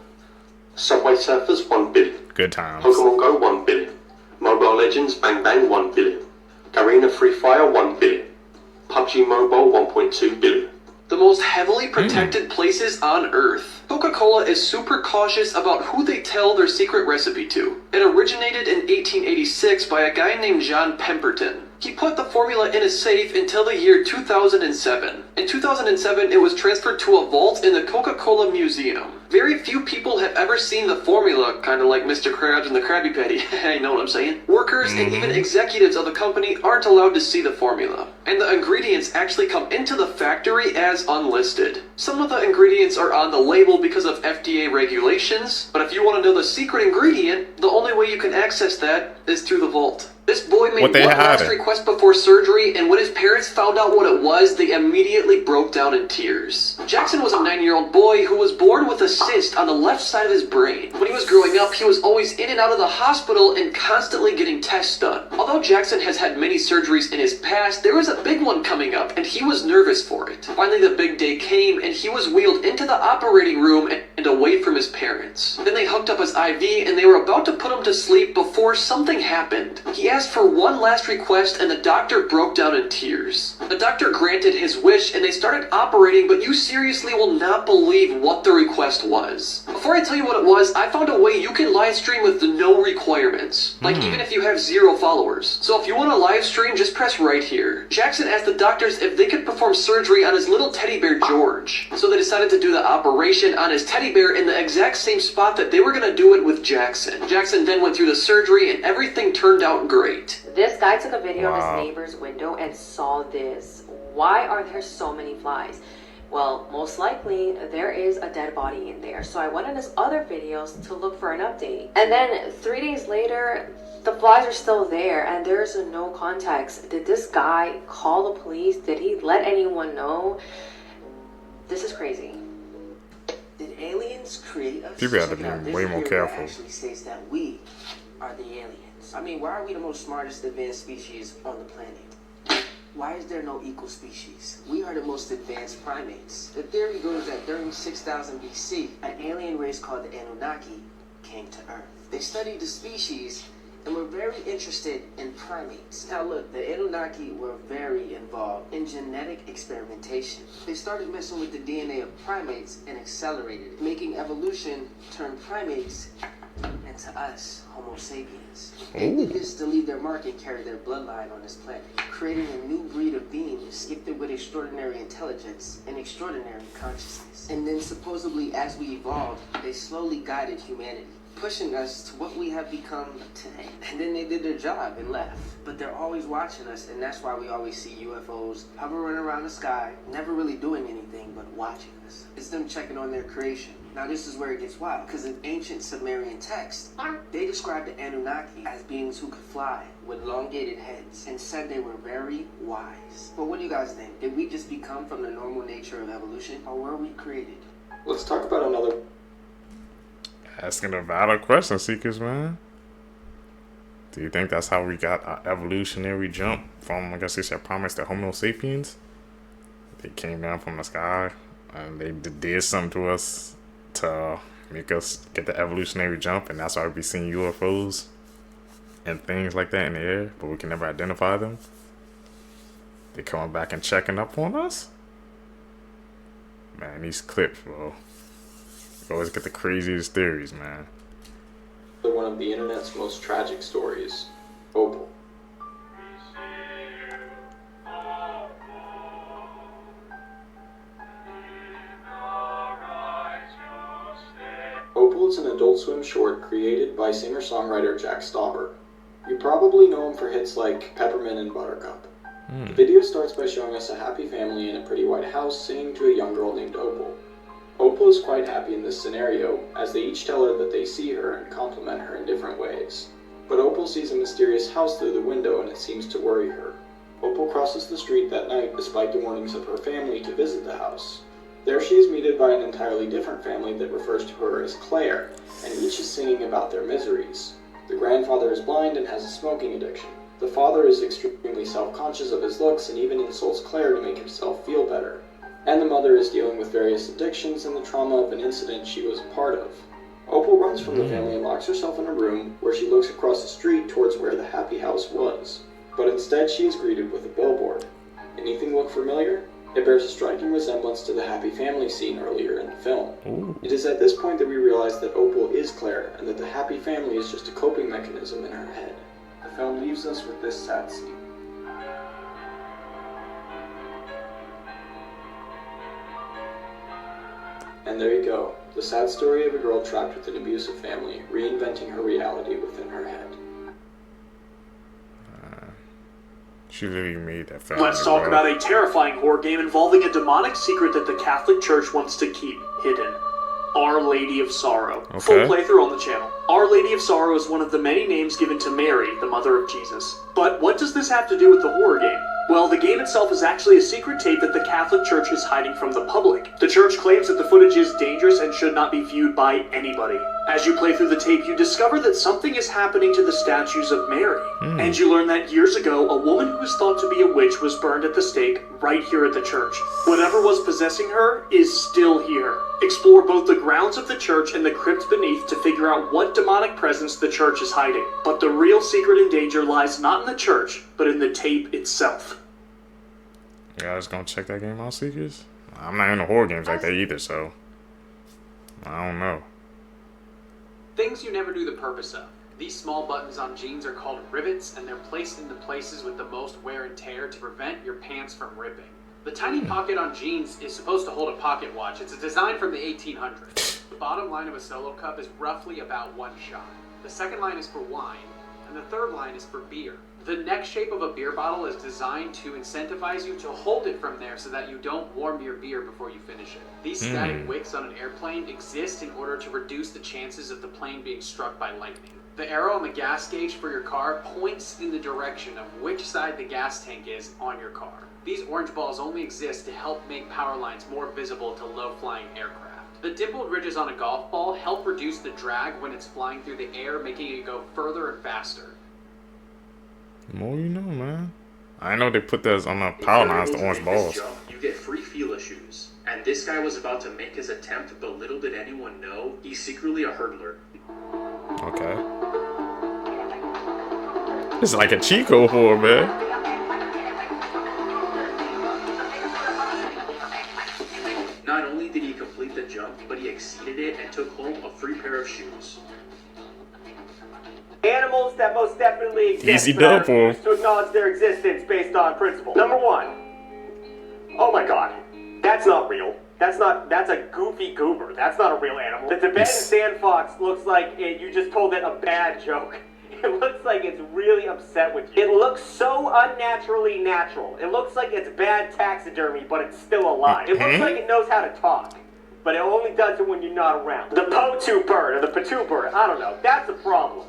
Subway Surfers 1 billion. Good times. Pokemon Go 1 billion. Mobile Legends Bang Bang 1 billion. Garena Free Fire 1 billion. PUBG Mobile 1.2 billion. The most heavily protected places on Earth. Coca-Cola is super cautious about who they tell their secret recipe to. It originated in 1886 by a guy named John Pemberton. He put the formula in a safe until the year 2007. In 2007, it was transferred to a vault in the Coca-Cola Museum. Very few people have ever seen the formula, kind of like Mr. Krabs and the Krabby Patty. You know what I'm saying? Workers and even executives of the company aren't allowed to see the formula. And the ingredients actually come into the factory as unlisted. Some of the ingredients are on the label because of FDA regulations, but if you want to know the secret ingredient, the only way you can access that is through the vault. This boy made one last request before surgery, and when his parents found out what it was, they immediately broke down in tears. Jackson was a 9-year-old boy who was born with a cyst on the left side of his brain. When he was growing up, he was always in and out of the hospital and constantly getting tests done. Although Jackson has had many surgeries in his past, there was a big one coming up, and he was nervous for it. Finally, the big day came, and he was wheeled into the operating room and away from his parents. Then they hooked up his IV, and they were about to put him to sleep before something happened. He asked for one last request, and the doctor broke down in tears. The doctor granted his wish, and they started operating, but you seriously will not believe what the request was. Before I tell you what it was, I found a way you can live stream with no requirements. Like, even if you have 0 followers. So if you want to live stream, just press right here. Jackson asked the doctors if they could perform surgery on his little teddy bear, George. So they decided to do the operation on his teddy bear in the exact same spot that they were going to do it with Jackson. Jackson then went through the surgery, and everything turned out great. This guy took a video of his neighbor's window and saw this. Why are there so many flies? Well, most likely there is a dead body in there. So I went in his other videos to look for an update. And then 3 days later, the flies are still there and there's no context. Did this guy call the police? Did he let anyone know? This is crazy. Did aliens create us? People have to be way more careful. Actually states that we are the aliens. I mean, why are we the most smartest advanced species on the planet? Why is there no equal species? We are the most advanced primates. The theory goes that during 6000 BC, an alien race called the Anunnaki came to Earth. They studied the species and were very interested in primates. Now look, the Anunnaki were very involved in genetic experimentation. They started messing with the DNA of primates and accelerated it, making evolution turn primates into and to us, Homo sapiens. They did this to leave their mark and carry their bloodline on this planet, creating a new breed of beings gifted with extraordinary intelligence and extraordinary consciousness. And then supposedly as we evolved, they slowly guided humanity, pushing us to what we have become today. And then they did their job and left. But they're always watching us, and that's why we always see UFOs hovering around the sky, never really doing anything but watching us. It's them checking on their creation. Now this is where it gets wild, because in ancient Sumerian texts, they described the Anunnaki as beings who could fly with elongated heads and said they were very wise. But what do you guys think? Did we just become from the normal nature of evolution, or were we created? Let's talk about another... Asking a valid question, Seekers, man. Do you think that's how we got our evolutionary jump from, I guess they said, promise to Homo sapiens? They came down from the sky and they did something to us to make us get the evolutionary jump, and that's why we seeing UFOs and things like that in the air, but we can never identify them. They coming back and checking up on us? Man, these clips, bro. You always get the craziest theories, man. One of the internet's most tragic stories, Opal. Opal is an Adult Swim short created by singer-songwriter Jack Stauber. You probably know him for hits like Peppermint and Buttercup. The video starts by showing us a happy family in a pretty white house singing to a young girl named Opal. Opal is quite happy in this scenario, as they each tell her that they see her and compliment her in different ways. But Opal sees a mysterious house through the window and it seems to worry her. Opal crosses the street that night despite the warnings of her family to visit the house. There she is greeted by an entirely different family that refers to her as Claire, and each is singing about their miseries. The grandfather is blind and has a smoking addiction. The father is extremely self-conscious of his looks and even insults Claire to make himself feel better. And the mother is dealing with various addictions and the trauma of an incident she was a part of. Opal runs from the family and locks herself in a room where she looks across the street towards where the happy house was. But instead she is greeted with a billboard. Anything look familiar? It bears a striking resemblance to the happy family scene earlier in the film. It is at this point that we realize that Opal is Claire and that the happy family is just a coping mechanism in her head. The film leaves us with this sad scene. And there you go, the sad story of a girl trapped with an abusive family, reinventing her reality within her head. She literally made that film. Let's talk about a terrifying horror game involving a demonic secret that the Catholic Church wants to keep hidden. Our Lady of Sorrow. Okay. Full playthrough on the channel. Our Lady of Sorrow is one of the many names given to Mary, the mother of Jesus. But what does this have to do with the horror game? Well, the game itself is actually a secret tape that the Catholic Church is hiding from the public. The Church claims that the footage is dangerous and should not be viewed by anybody. As you play through the tape, you discover that something is happening to the statues of Mary. And you learn that years ago, a woman who was thought to be a witch was burned at the stake right here at the church. Whatever was possessing her is still here. Explore both the grounds of the church and the crypt beneath to figure out what demonic presence the church is hiding. But the real secret and danger lies not in the church, but in the tape itself. You guys gonna check that game out, Seekers? I'm not into horror games like that either, so I don't know. Things you never knew the purpose of. These small buttons on jeans are called rivets, and they're placed in the places with the most wear and tear to prevent your pants from ripping. The tiny pocket on jeans is supposed to hold a pocket watch. It's a design from the 1800s. The bottom line of a solo cup is roughly about one shot. The second line is for wine, and the third line is for beer. The neck shape of a beer bottle is designed to incentivize you to hold it from there so that you don't warm your beer before you finish it. These static wicks on an airplane exist in order to reduce the chances of the plane being struck by lightning. The arrow on the gas gauge for your car points in the direction of which side the gas tank is on your car. These orange balls only exist to help make power lines more visible to low-flying aircraft. The dimpled ridges on a golf ball help reduce the drag when it's flying through the air, making it go further and faster. The more you know, man. I know they put those on the power lines, the orange balls. You get free Fila shoes. And this guy was about to make his attempt, but little did anyone know, he's secretly a hurdler. Okay. This is like a Chico horror, man. Not only did he complete the jump, but he exceeded it and took home a free pair of shoes. animals that most definitely exist. Easy but I double. refuse to acknowledge their existence based on principle. Number one. Oh my god. That's not real. That's a goofy goober. That's not a real animal. The Tibetan sand fox looks like you just told it a bad joke. It looks like it's really upset with you. It looks so unnaturally natural. It looks like it's bad taxidermy, but it's still alive. It looks like it knows how to talk, but it only does it when you're not around. The Potu bird, or the Patu bird, I don't know. That's a problem.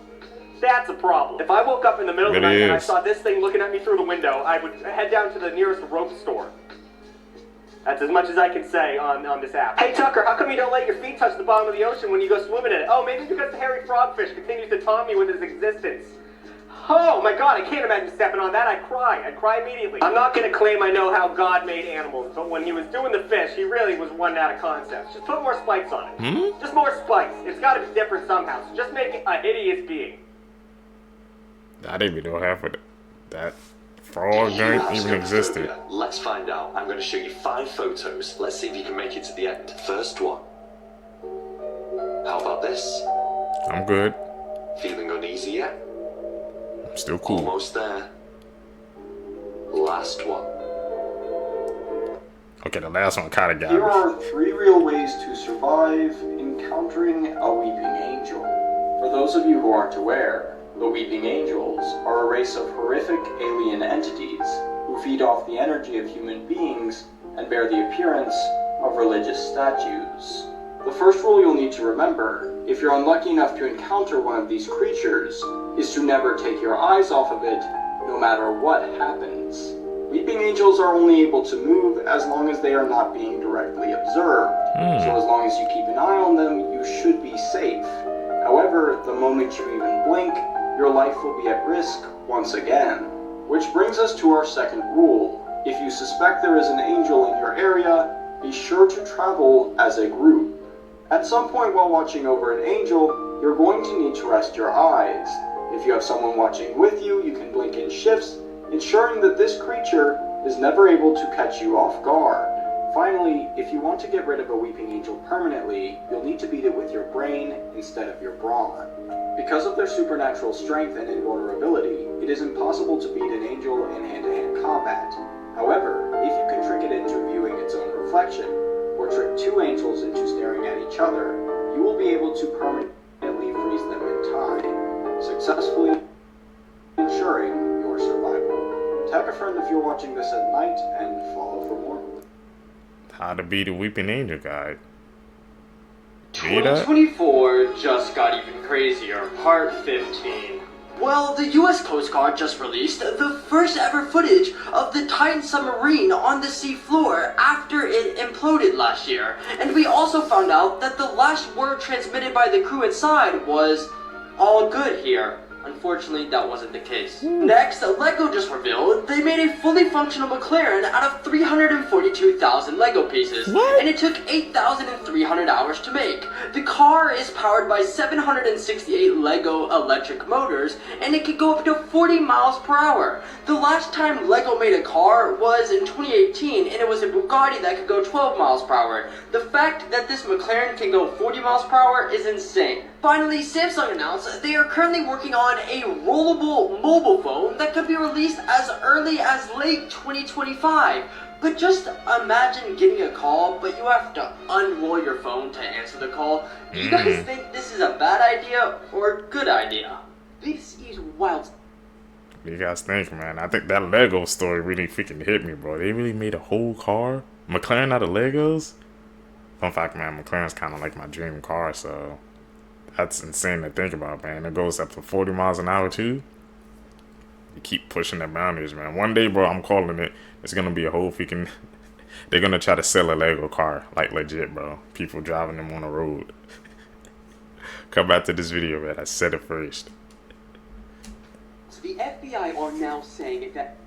That's a problem. If I woke up in the middle of the night and I saw this thing looking at me through the window, I would head down to the nearest rope store. That's as much as I can say on this app. Hey Tucker, how come you don't let your feet touch the bottom of the ocean when you go swimming in it? Oh, maybe because the hairy frogfish continues to taunt me with his existence. Oh my god, I can't imagine stepping on that. I'd cry immediately. I'm not gonna claim I know how God made animals, but when he was doing the fish, he really was running out of concepts. Just put more spikes on it. Just more spikes. It's gotta be different somehow, so just make it a hideous being. I didn't even know half of that. Frog even existed. Let's find out. I'm going to show you 5 photos. Let's see if you can make it to the end. First one. How about this? I'm good. Feeling uneasy yet? I'm still cool. Almost there. Last one. Okay, the last one kind of got Here me. are 3 real ways to survive encountering a weeping angel. For those of you who aren't aware, the Weeping Angels are a race of horrific alien entities who feed off the energy of human beings and bear the appearance of religious statues. The first rule you'll need to remember, if you're unlucky enough to encounter one of these creatures, is to never take your eyes off of it, no matter what happens. Weeping Angels are only able to move as long as they are not being directly observed, so as long as you keep an eye on them, you should be safe. However, the moment you even blink, your life will be at risk once again. Which brings us to our second rule. If you suspect there is an angel in your area, be sure to travel as a group. At some point while watching over an angel, you're going to need to rest your eyes. If you have someone watching with you, you can blink in shifts, ensuring that this creature is never able to catch you off guard. Finally, if you want to get rid of a weeping angel permanently, you'll need to beat it with your brain instead of your brawn. Because of their supernatural strength and invulnerability, it is impossible to beat an angel in hand-to-hand combat. However, if you can trick it into viewing its own reflection, or trick 2 angels into staring at each other, you will be able to permanently freeze them in time, successfully ensuring your survival. Tag a friend if you're watching this at night, and follow for more. How to beat a weeping angel guide. 2024 just got even crazier. Part 15. Well, the US Coast Guard just released the first ever footage of the Titan submarine on the sea floor after it imploded last year. And we also found out that the last word transmitted by the crew inside was, "all good here." Unfortunately, that wasn't the case. Next, LEGO just revealed they made a fully functional McLaren out of 342,000 LEGO pieces, and it took 8,300 hours to make. The car is powered by 768 LEGO electric motors, and it could go up to 40 miles per hour. The last time LEGO made a car was in 2018, and it was a Bugatti that could go 12 miles per hour. The fact that this McLaren can go 40 miles per hour is insane. Finally, Samsung announced they are currently working on a rollable mobile phone that could be released as early as late 2025. But just imagine getting a call, but you have to unroll your phone to answer the call. Do you guys think this is a bad idea or a good idea? This is wild. What do you guys think, man? I think that Lego story really freaking hit me, bro. They really made a whole car? McLaren out of Legos? Fun fact, man, McLaren's kind of like my dream car, so that's insane to think about, man. It goes up to 40 miles an hour, too. You keep pushing the boundaries, man. One day, bro, I'm calling it. It's going to be a whole freaking... They're going to try to sell a Lego car. Like, legit, bro. People driving them on the road. Come back to this video, man. I said it first. The FBI are now saying that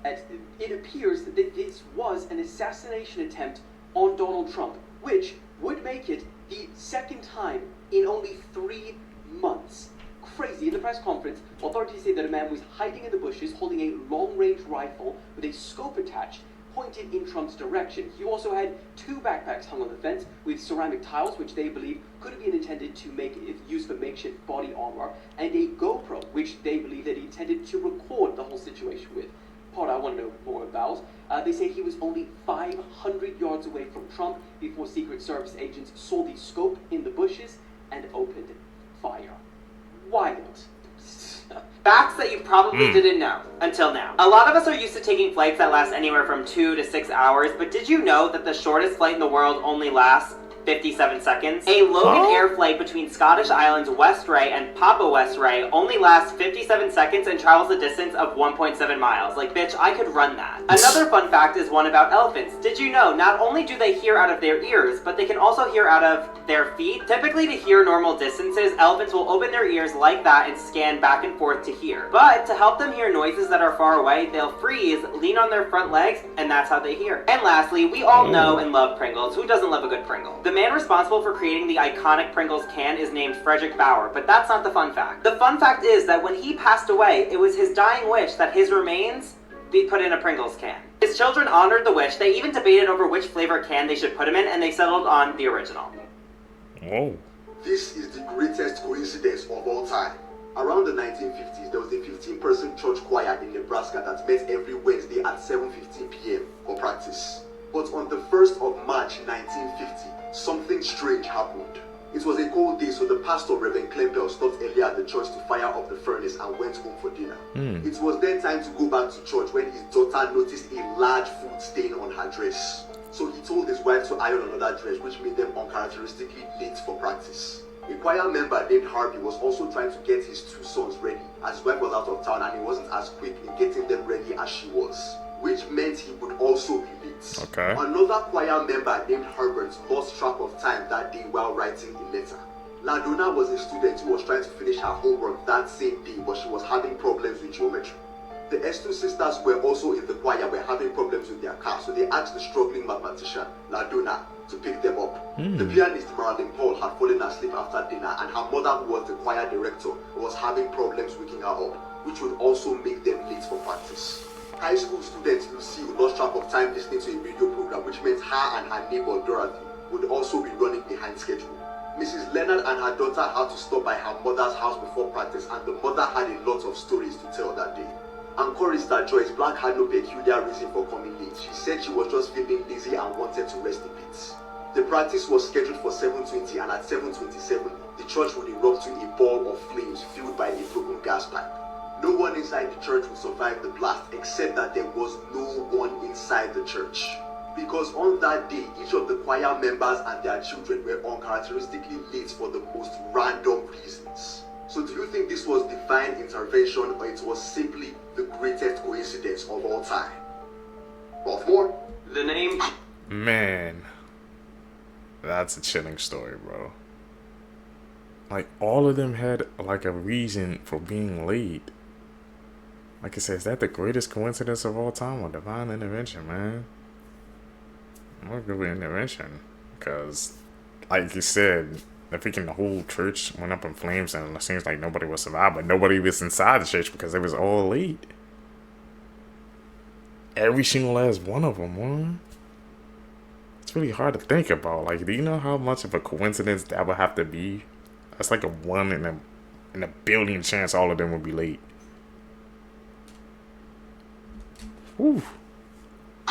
it appears that this was an assassination attempt on Donald Trump, which would make it the second time in only 3 months. Crazy. In the press conference, authorities say that a man was hiding in the bushes holding a long-range rifle with a scope attached pointed in Trump's direction. He also had 2 backpacks hung on the fence with ceramic tiles, which they believe could have been intended to make it used for makeshift body armor, and a GoPro, which they believe that he intended to record the whole situation with. Part I want to know more about. They say he was only 500 yards away from Trump before Secret Service agents saw the scope in the bushes and opened fire. Wild. Facts that you probably didn't know, until now. A lot of us are used to taking flights that last anywhere from 2 to 6 hours, but did you know that the shortest flight in the world only lasts 57 seconds? A Logan Air flight between Scottish Islands Westray and Papa Westray only lasts 57 seconds and travels a distance of 1.7 miles. Like, bitch, I could run that. Another fun fact is one about elephants. Did you know not only do they hear out of their ears, but they can also hear out of their feet? Typically, to hear normal distances, elephants will open their ears like that and scan back and forth to hear. But to help them hear noises that are far away, they'll freeze, lean on their front legs, and that's how they hear. And lastly, we all know and love Pringles. Who doesn't love a good Pringle? The man responsible for creating the iconic Pringles can is named Frederick Bauer, but that's not the fun fact. The fun fact is that when he passed away, it was his dying wish that his remains be put in a Pringles can. His children honored the wish. They even debated over which flavor can they should put him in, and they settled on the original. Whoa. This is the greatest coincidence of all time. Around the 1950s, there was a 15-person church choir in Nebraska that met every Wednesday at 7:15 p.m. for practice. But on the 1st of March 1950, something strange happened. It was a cold day, so the pastor, Reverend Klempel, stopped earlier at the church to fire up the furnace and went home for dinner. It was then time to go back to church when his daughter noticed a large food stain on her dress. So he told his wife to iron another dress, which made them uncharacteristically late for practice. A choir member named Harvey was also trying to get his 2 sons ready, as his wife was out of town and he wasn't as quick in getting them ready as she was, which meant he would also be late. Okay. Another choir member named Herbert lost track of time that day while writing a letter. Ladonna was a student who was trying to finish her homework that same day, but she was having problems with geometry. The S2 sisters were also in the choir, were having problems with their car, so they asked the struggling mathematician, Ladonna, to pick them up. The pianist Marilyn Paul had fallen asleep after dinner, and her mother, who was the choir director, was having problems waking her up, which would also make them late for practice. High school student Lucille lost track of time listening to a radio program, which meant her and her neighbor Dorothy would also be running behind schedule. Mrs. Leonard and her daughter had to stop by her mother's house before practice, and the mother had a lot of stories to tell that day. And chorister Joyce Black had no peculiar reason for coming late. She said she was just feeling lazy and wanted to rest a bit. The practice was scheduled for 7:20, and at 7:27, the church would erupt to a ball of flames fueled by a broken gas pipe. No one inside the church would survive the blast, except that there was no one inside the church. Because on that day, each of the choir members and their children were uncharacteristically late for the most random reasons. So do you think this was divine intervention, or it was simply the greatest coincidence of all time? Baltimore? The name... Man. That's a chilling story, bro. Like, all of them had, like, a reason for being late. Like I said, is that the greatest coincidence of all time or divine intervention, man? I'm gonna go with intervention. Because, like you said, I think the whole church went up in flames and it seems like nobody was survived, but nobody was inside the church because they was all late. Every single last one of them, man. It's really hard to think about. Like, do you know how much of a coincidence that would have to be? That's like a 1 in a billion chance all of them would be late. Whew.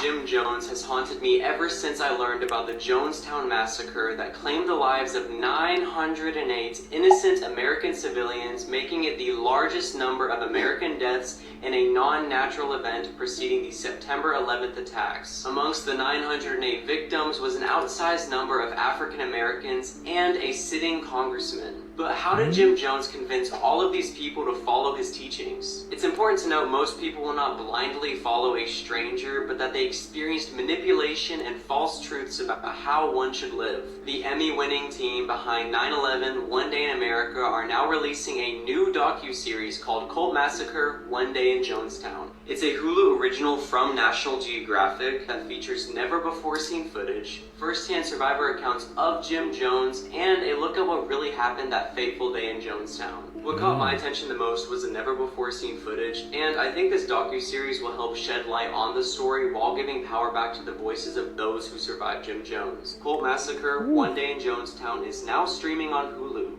Jim Jones has haunted me ever since I learned about the Jonestown Massacre that claimed the lives of 908 innocent American civilians, making it the largest number of American deaths in a non-natural event preceding the September 11th attacks. Amongst the 908 victims was an outsized number of African Americans and a sitting congressman. But how did Jim Jones convince all of these people to follow his teachings? It's important to note most people will not blindly follow a stranger, but that they experienced manipulation and false truths about how one should live. The Emmy-winning team behind 9/11 One Day in America are now releasing a new docuseries called Cult Massacre One Day in Jonestown. It's a Hulu original from National Geographic that features never-before-seen footage, first-hand survivor accounts of Jim Jones, and a look at what really happened that fateful day in Jonestown. What caught my attention the most was the never-before-seen footage, and I think this docuseries will help shed light on the story while giving power back to the voices of those who survived Jim Jones. Cult Massacre, One Day in Jonestown is now streaming on Hulu.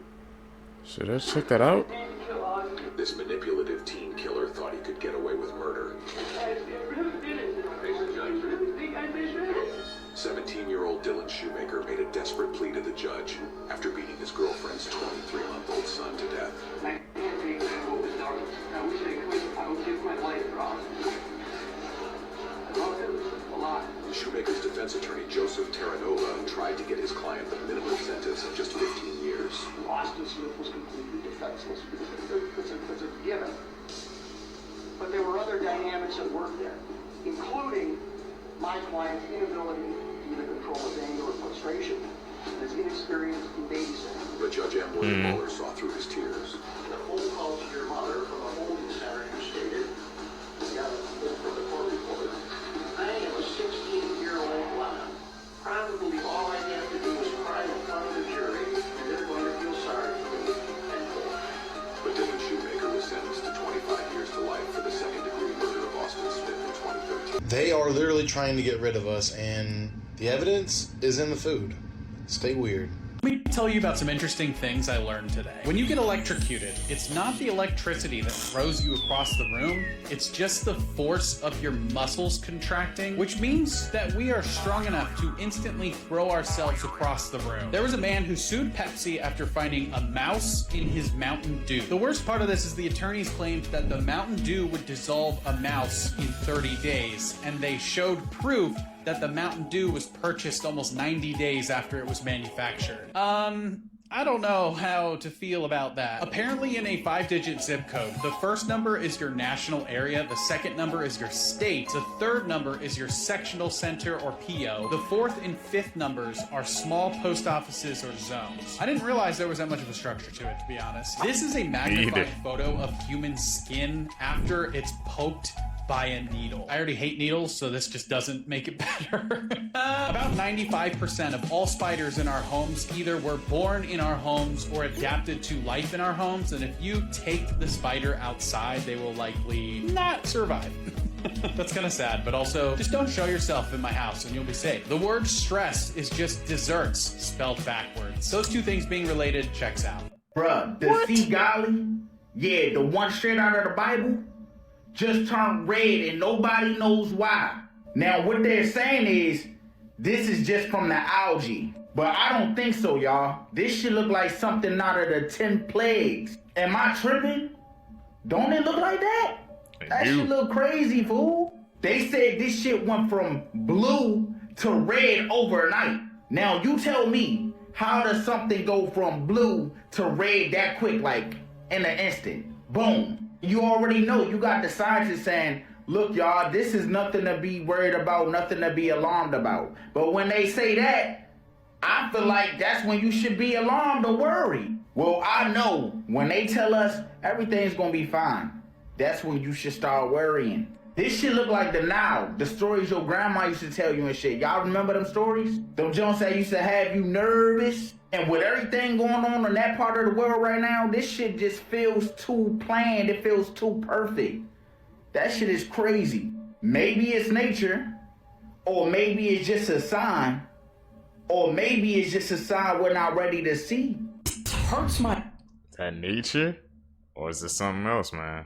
Should I check that out? This manipulative teen killer thought he could get away with murder. 17-year-old Dylan Shoemaker made a desperate plea to the judge after beating his girlfriend's 23-month-old son to death. Shoemaker's defense attorney, Joseph Terranova, tried to get his client the minimum sentence of just 15 years. Austin Smith was completely defenseless. It's a given. But there were other dynamics at work there, including my client's inability to either control his anger or frustration, and his inexperience in babysitting. But Judge M. William Mueller saw through his tears. The phone call to your mother from a holding center who stated, we got a phone from the court reporter, I am a 16-year-old woman. Probably all I have to do is cry in front of the jury, and they're going to feel sorry for me. But Dylan Shoemaker was sentenced to 25 years to life for the second-degree murder of Austin Smith in 2013. They are literally trying to get rid of us, and the evidence is in the food. Stay weird. Let me tell you about some interesting things I learned today. When you get electrocuted, it's not the electricity that throws you across the room, it's just the force of your muscles contracting, which means that we are strong enough to instantly throw ourselves across the room. There was a man who sued Pepsi after finding a mouse in his Mountain Dew. The worst part of this is the attorneys claimed that the Mountain Dew would dissolve a mouse in 30 days, and they showed proof that the Mountain Dew was purchased almost 90 days after it was manufactured. I don't know how to feel about that. Apparently in a 5-digit zip code, the first number is your national area, the second number is your state, the third number is your sectional center or PO, the fourth and fifth numbers are small post offices or zones. I didn't realize there was that much of a structure to it, to be honest. This is a magnified photo of human skin after it's poked by a needle. I already hate needles, so this just doesn't make it better. About 95% of all spiders in our homes either were born in our homes or adapted to life in our homes, and if you take the spider outside, they will likely not survive. That's kind of sad, but also just don't show yourself in my house and you'll be safe. The word stress is just desserts spelled backwards. Those two things being related checks out. Bruh, the sea golly, yeah, the one straight out of the Bible, just turned red and nobody knows why. Now what they're saying is this is just from the algae, but I don't think so, y'all. This should look like something out of the 10 plagues. Am I tripping? Don't it look like that? That shit look crazy, fool. They said this shit went from blue to red overnight. Now you tell me, how does something go from blue to red that quick, like in an instant? Boom. You already know, you got the scientists saying, look, y'all, this is nothing to be worried about, nothing to be alarmed about. But when they say that, I feel like that's when you should be alarmed or worried. Well, I know when they tell us everything's gonna be fine, that's when you should start worrying. This shit look like the Now, the stories your grandma used to tell you and shit. Y'all remember them stories? Them Jones that used to have you nervous? And with everything going on in that part of the world right now, this shit just feels too planned. It feels too perfect. That shit is crazy. Maybe it's nature, or maybe it's just a sign, or maybe it's just a sign we're not ready to see. Is that nature? Or is it something else, man?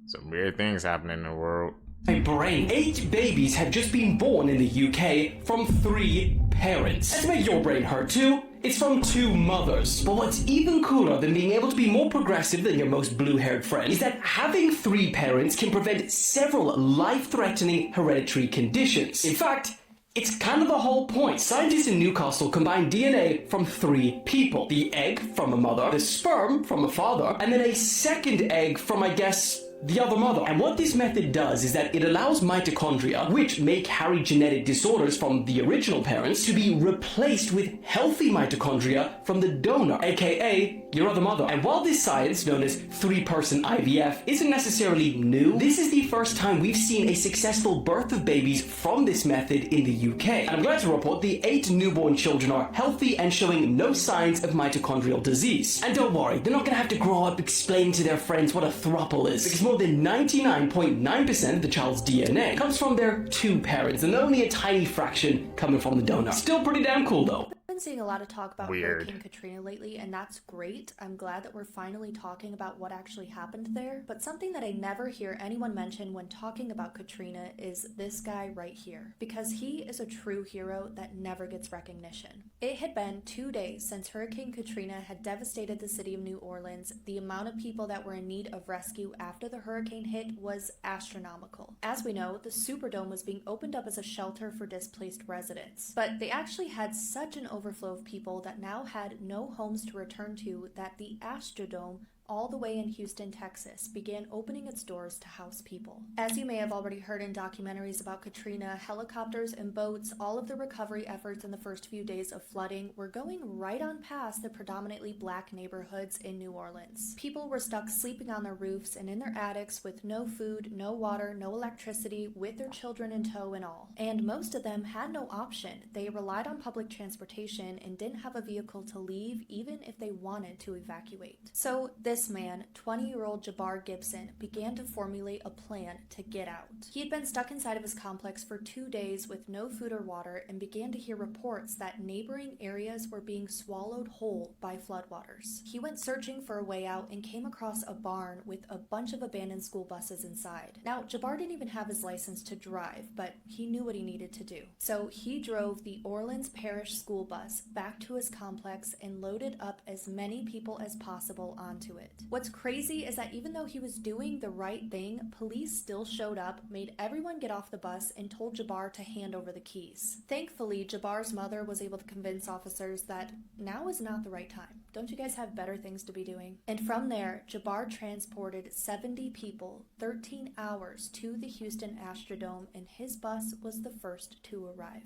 Some weird things happening in the world. My brain. 8 babies have just been born in the UK from 3 parents. And to make your brain hurt too, it's from 2 mothers. But what's even cooler than being able to be more progressive than your most blue-haired friend is that having 3 parents can prevent several life-threatening hereditary conditions. In fact, it's kind of the whole point. Scientists in Newcastle combined DNA from 3 people. The egg from a mother, the sperm from a father, and then a second egg from, I guess, the other mother. And what this method does is that it allows mitochondria, which may carry genetic disorders from the original parents, to be replaced with healthy mitochondria from the donor, aka your other mother. And while this science, known as 3-person IVF, isn't necessarily new, this is the first time we've seen a successful birth of babies from this method in the UK. And I'm glad to report the 8 newborn children are healthy and showing no signs of mitochondrial disease. And don't worry, they're not gonna have to grow up explaining to their friends what a throuple is, because more than 99.9% of the child's DNA comes from their 2 parents, and only a tiny fraction coming from the donor. Still pretty damn cool though. I've been seeing a lot of talk about Weird. Hurricane Katrina lately, and that's great. I'm glad that we're finally talking about what actually happened there. But something that I never hear anyone mention when talking about Katrina is this guy right here, because he is a true hero that never gets recognition. It had been 2 days since Hurricane Katrina had devastated the city of New Orleans. The amount of people that were in need of rescue after the hurricane hit was astronomical. As we know, the Superdome was being opened up as a shelter for displaced residents, but they actually had such an overflow of people that now had no homes to return to that the Astrodome, all the way in Houston, Texas, began opening its doors to house people. As you may have already heard in documentaries about Katrina, helicopters and boats, all of the recovery efforts in the first few days of flooding were going right on past the predominantly black neighborhoods in New Orleans. People were stuck sleeping on their roofs and in their attics with no food, no water, no electricity, with their children in tow and all. And most of them had no option. They relied on public transportation and didn't have a vehicle to leave even if they wanted to evacuate. So this man, 20-year-old Jabbar Gibson, began to formulate a plan to get out. He had been stuck inside of his complex for 2 days with no food or water and began to hear reports that neighboring areas were being swallowed whole by floodwaters. He went searching for a way out and came across a barn with a bunch of abandoned school buses inside. Now, Jabbar didn't even have his license to drive, but he knew what he needed to do. So he drove the Orleans Parish school bus back to his complex and loaded up as many people as possible onto it. What's crazy is that even though he was doing the right thing, police still showed up, made everyone get off the bus, and told Jabbar to hand over the keys. Thankfully, Jabbar's mother was able to convince officers that now is not the right time. Don't you guys have better things to be doing? And from there, Jabbar transported 70 people, 13 hours to the Houston Astrodome, and his bus was the first to arrive.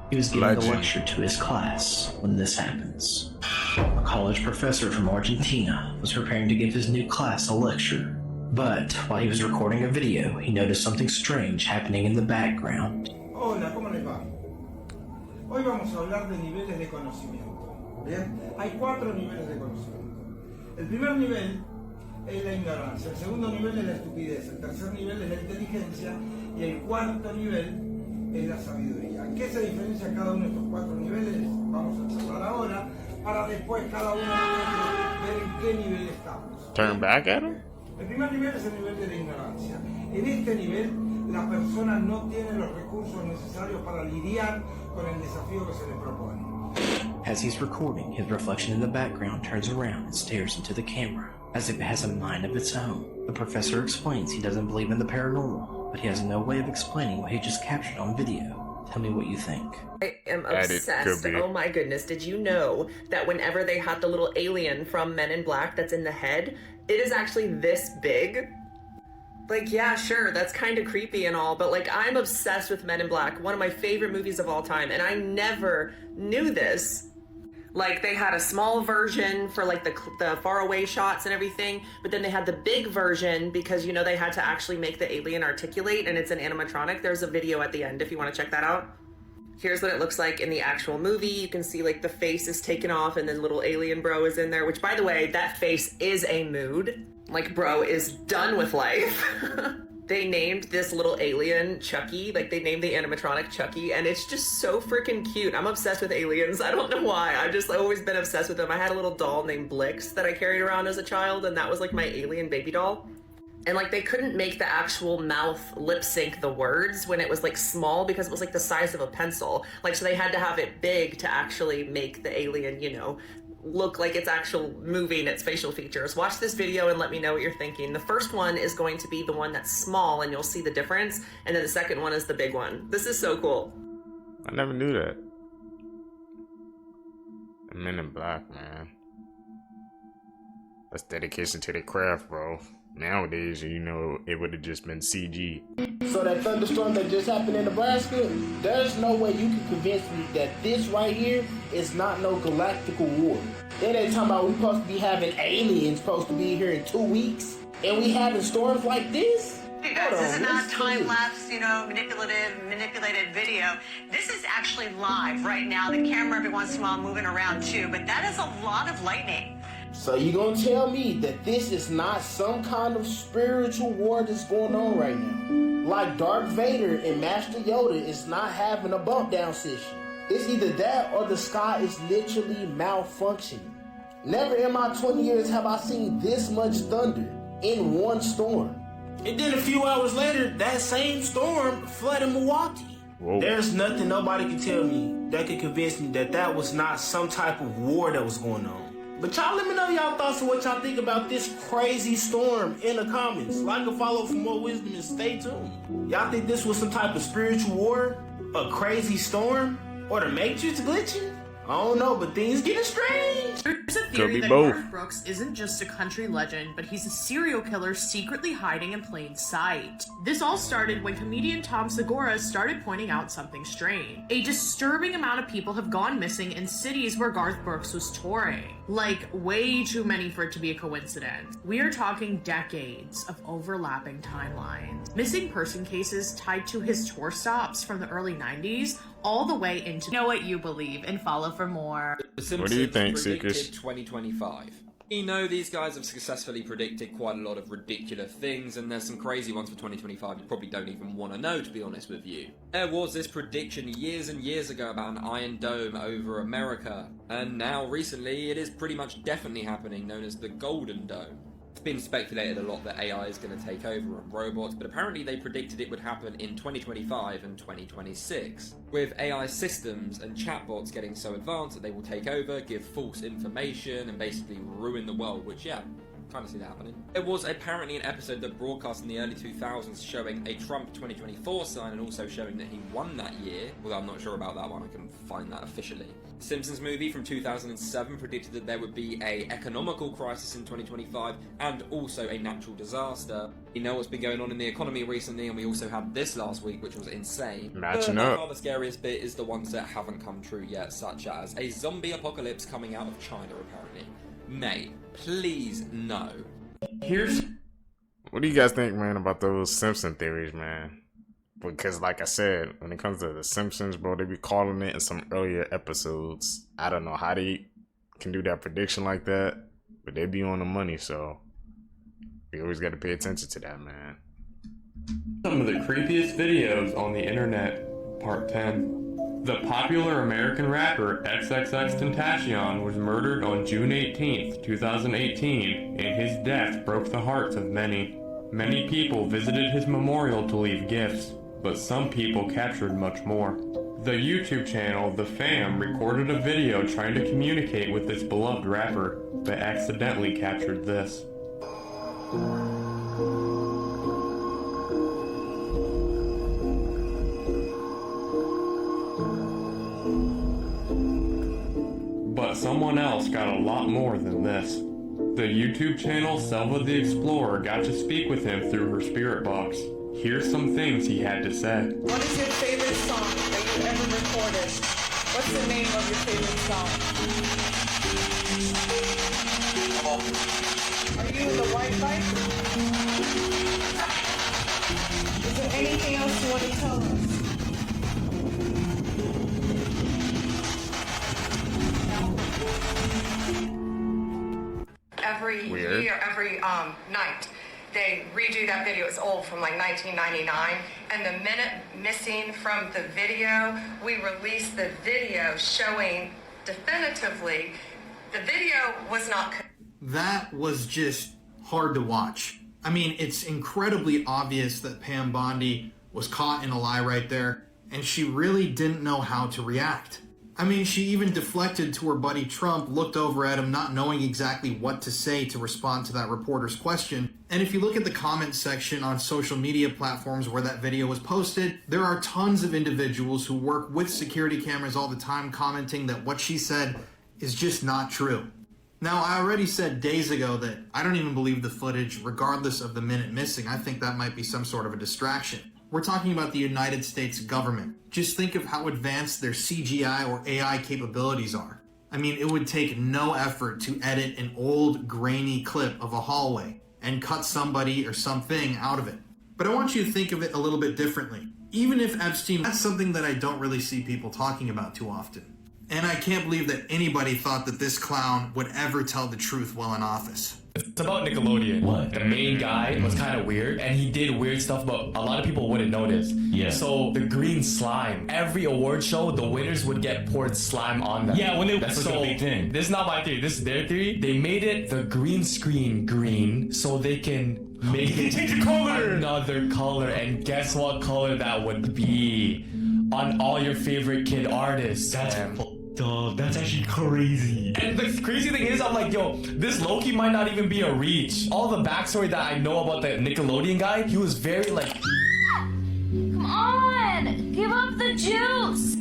He was giving a lecture to his class when this happens. A college professor from Argentina was preparing to give his new class a lecture. But while he was recording a video, he noticed something strange happening in the background. Hola, ¿cómo les va? Hoy vamos a hablar de niveles de conocimiento. ¿Bien? Hay 4 niveles de conocimiento. El primer nivel es la ignorancia, el segundo nivel es la estupidez, el tercer nivel es la inteligencia y el cuarto nivel es la sabiduría. ¿En qué se diferencia cada uno de estos 4 niveles? Vamos a charlar ahora para después cada uno de nosotros ver en qué nivel estamos. Turn back at him? El primer nivel es el nivel de la ignorancia. En este nivel, la persona no tiene los recursos necesarios para lidiar con el desafío que se le propone. As he's recording, his reflection in the background turns around and stares into the camera, as if it has a mind of its own. The professor explains he doesn't believe in the paranormal, but he has no way of explaining what he just captured on video. Tell me what you think. I am obsessed. Oh my goodness. Did you know that whenever they had the little alien from Men in Black that's in the head, it is actually this big? Like, yeah, sure, that's kind of creepy and all, but like, I'm obsessed with Men in Black, one of my favorite movies of all time, and I never knew this. Like, they had a small version for like the faraway shots and everything, but then they had the big version because, you know, they had to actually make the alien articulate, and it's an animatronic. There's a video at the end if you want to check that out. Here's what it looks like in the actual movie. You can see like the face is taken off and then little alien bro is in there, which by the way, that face is a mood. Like, bro is done with life. They named this little alien Chucky, like they named the animatronic Chucky, and it's just so freaking cute. I'm obsessed with aliens. I don't know why. I've just always been obsessed with them. I had a little doll named Blix that I carried around as a child, and that was like my alien baby doll. And like they couldn't make the actual mouth lip sync the words when it was like small because it was like the size of a pencil. Like, so they had to have it big to actually make the alien, you know, look like it's actual moving its facial features. Watch this video and let me know what you're thinking. The first one is going to be the one that's small and you'll see the difference. And then the second one is the big one. This is so cool. I never knew that. Men in Black, man. That's dedication to the craft, bro. Nowadays, you know, it would have just been CG. So that thunderstorm that just happened in Nebraska, there's no way you can convince me that this right here is not no galactical war. Then they talking about we supposed to be having aliens supposed to be here in 2 weeks, and we having storms like this? Hey guys, this is not time-lapse, manipulated video. This is actually live right now. The camera every once in a while moving around too, but that is a lot of lightning. So you gonna tell me that this is not some kind of spiritual war that's going on right now? Like Darth Vader and Master Yoda is not having a bump down session. It's either that or the sky is literally malfunctioning. Never in my 20 years have I seen this much thunder in one storm. And then a few hours later, that same storm flooded Milwaukee. Whoa. There's nothing nobody can tell me that could convince me that that was not some type of war that was going on. But y'all let me know y'all thoughts of what y'all think about this crazy storm in the comments. Like and follow for more wisdom and stay tuned. Y'all think this was some type of spiritual war? A crazy storm? Or the Matrix glitching? I don't know, but things getting strange. There's a theory that Garth Brooks isn't just a country legend, but he's a serial killer secretly hiding in plain sight. This all started when comedian Tom Segura started pointing out something strange. A disturbing amount of people have gone missing in cities where Garth Brooks was touring. Like, way too many for it to be a coincidence. We are talking decades of overlapping timelines. Missing person cases tied to his tour stops from the early 90s all the way into Know What You Believe and follow for more. What do you think, Seekers? 2025. You know, these guys have successfully predicted quite a lot of ridiculous things, and there's some crazy ones for 2025 you probably don't even want to know, to be honest with you. There was this prediction years and years ago about an Iron Dome over America, and now recently it is pretty much definitely happening, known as the Golden Dome. It's been speculated a lot that AI is going to take over and robots, but apparently they predicted it would happen in 2025 and 2026. With AI systems and chatbots getting so advanced that they will take over, give false information, and basically ruin the world, which, yeah, kind of see that happening. There was apparently an episode that broadcast in the early 2000s showing a Trump 2024 sign and also showing that he won that year, although I'm not sure about that one, I couldn't find that officially. The Simpsons movie from 2007 predicted that there would be a economical crisis in 2025 and also a natural disaster. You know what's been going on in the economy recently, and we also had this last week, which was insane. Matching but up. By far the scariest bit is the ones that haven't come true yet, such as a zombie apocalypse coming out of China apparently. Mate, please no. What do you guys think, man, about those Simpson theories, man? Because, like I said, when it comes to the Simpsons, bro, they be calling it in some earlier episodes. I don't know how they can do that prediction like that, but they be on the money, so we always got to pay attention to that, man. Some of the creepiest videos on the internet, part 10. The popular American rapper XXXTentacion was murdered on June 18th, 2018, and his death broke the hearts of many. Many people visited his memorial to leave gifts, but some people captured much more. The YouTube channel The Fam recorded a video trying to communicate with this beloved rapper, but accidentally captured this. But someone else got a lot more than this. The YouTube channel Selva the Explorer got to speak with him through her spirit box. Here's some things he had to say. What is your favorite song that you ever recorded? What's the name of your favorite song? Are you in the Wi-Fi? Is there anything else you want to tell us? Every year, every night, they redo that video. It's old, from like 1999. And the minute missing from the video, we release the video showing definitively the video was not. That was just hard to watch. I mean, it's incredibly obvious that Pam Bondi was caught in a lie right there, and she really didn't know how to react. I mean, she even deflected to her buddy Trump, looked over at him, not knowing exactly what to say to respond to that reporter's question. And if you look at the comment section on social media platforms where that video was posted, there are tons of individuals who work with security cameras all the time commenting that what she said is just not true. Now, I already said days ago that I don't even believe the footage, regardless of the minute missing. I think that might be some sort of a distraction. We're talking about the United States government. Just think of how advanced their CGI or AI capabilities are. I mean, it would take no effort to edit an old, grainy clip of a hallway and cut somebody or something out of it. But I want you to think of it a little bit differently. Even if Epstein, that's something that I don't really see people talking about too often. And I can't believe that anybody thought that this clown would ever tell the truth while in office. It's about Nickelodeon. What? The main guy was kind of weird, and he did weird stuff, but a lot of people wouldn't notice. Yeah. So the green slime. Every award show, the winners would get poured slime on them. Yeah, that's like a big thing. This is not my theory. This is their theory. They made it the green screen green so they can make it change the color. Another color, and guess what color that would be on all your favorite kid artists. That's actually crazy. And the crazy thing is, I'm like, yo, this Loki might not even be a reach. All the backstory that I know about the Nickelodeon guy, he was very like... Come on! Give up the juice!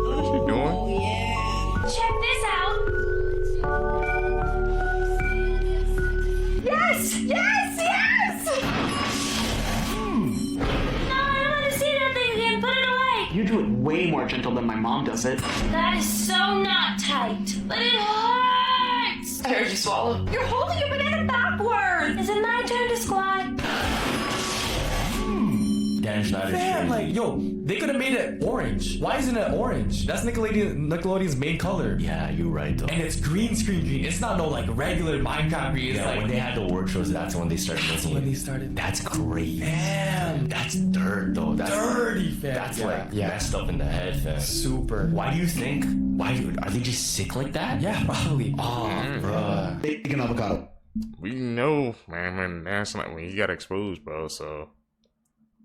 What's she doing? Oh, yeah. Check this out! Yes! Yes! Yes! No, I don't want to see that thing again. Put it away! You do it way more gentle than my mom does it. That is so not tight, but it hurts! I heard you swallow. You're holding your banana backwards! Is it my turn to squat? Dan Schneider's Man, like, yo, they could have made it orange. Why isn't it orange? That's Nickelodeon's main color. Yeah, you're right, though. And it's green screen green. It's not no, like, regular Minecraft green. It's like, when they had the award shows, that's when they started making it. When they started. That's crazy. Damn. That's dirt, though. That's dirty, fam. That's messed up in the head, fam. Super. Why do you think? Are they just sick like that? Yeah, probably. Oh, bruh. Bacon avocado. We know, man, when that's not when he got exposed, bro. So,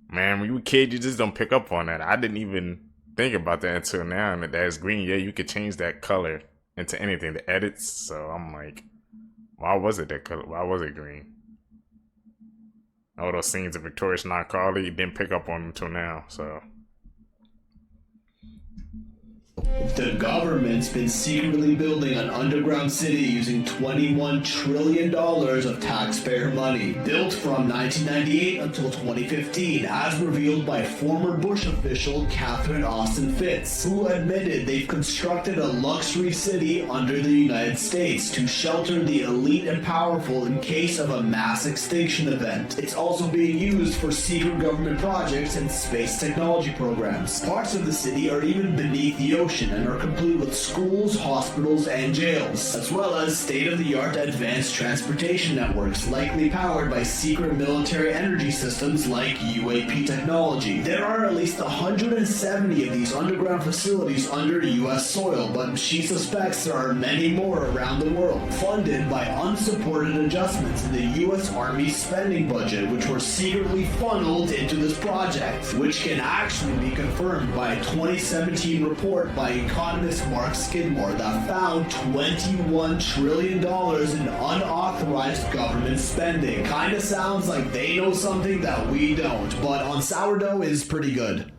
man, when you a kid, you just don't pick up on that. I didn't even think about that until now. And that's green. Yeah, you could change that color into anything, the edits. So I'm like, why was it that color? Why was it green? All those scenes of Victorious Carly, you didn't pick up on until now. So. The government's been secretly building an underground city using $21 trillion of taxpayer money, built from 1998 until 2015, as revealed by former Bush official Catherine Austin Fitts, who admitted they've constructed a luxury city under the United States to shelter the elite and powerful in case of a mass extinction event. It's also being used for secret government projects and space technology programs. Parts of the city are even beneath the ocean and are complete with schools, hospitals, and jails, as well as state-of-the-art advanced transportation networks, likely powered by secret military energy systems like UAP technology. There are at least 170 of these underground facilities under U.S. soil, but she suspects there are many more around the world, funded by unsupported adjustments in the U.S. Army spending budget, which were secretly funneled into this project, which can actually be confirmed by a 2017 report by economist Mark Skidmore that found $21 trillion in unauthorized government spending. Kinda sounds like they know something that we don't, but on sourdough is pretty good.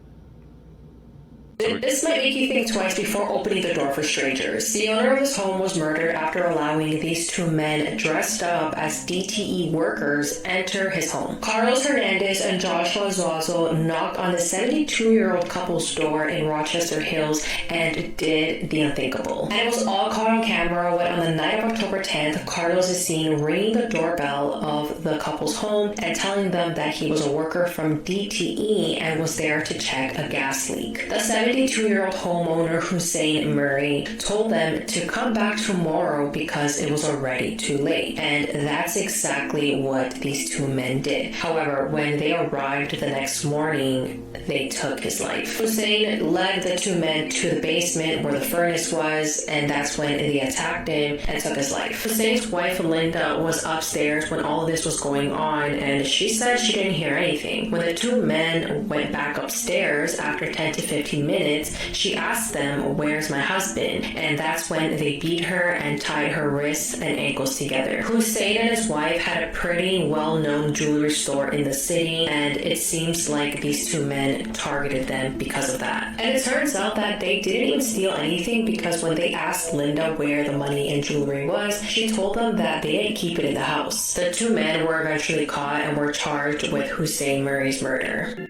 This might make you think twice before opening the door for strangers. The owner of this home was murdered after allowing these two men dressed up as DTE workers enter his home. Carlos Hernandez and Joshua Zuazo knocked on the 72-year-old couple's door in Rochester Hills and did the unthinkable. And it was all caught on camera when on the night of October 10th, Carlos is seen ringing the doorbell of the couple's home and telling them that he was a worker from DTE and was there to check a gas leak. The 72-year-old homeowner Hussein Murray told them to come back tomorrow because it was already too late. And that's exactly what these two men did. However, when they arrived the next morning, they took his life. Hussein led the two men to the basement where the furnace was, and that's when they attacked him and took his life. Hussein's wife Linda was upstairs when all of this was going on, and she said she didn't hear anything. When the two men went back upstairs after 10 to 15 minutes, minutes, she asked them, "Where's my husband?" And that's when they beat her and tied her wrists and ankles together. Hussein and his wife had a pretty well-known jewelry store in the city, and it seems like these two men targeted them because of that. And it turns out that they didn't even steal anything, because when they asked Linda where the money and jewelry was, she told them that they didn't keep it in the house. The two men were eventually caught and were charged with Hussein Murray's murder.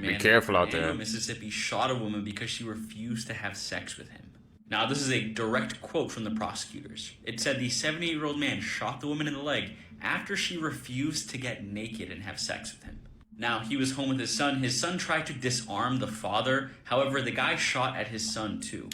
Be careful out there. Mississippi shot a woman because she refused to have sex with him. Now, this is a direct quote from the prosecutors. It said the 78-year-old man shot the woman in the leg after she refused to get naked and have sex with him. Now, he was home with his son. His son tried to disarm the father. However, the guy shot at his son too.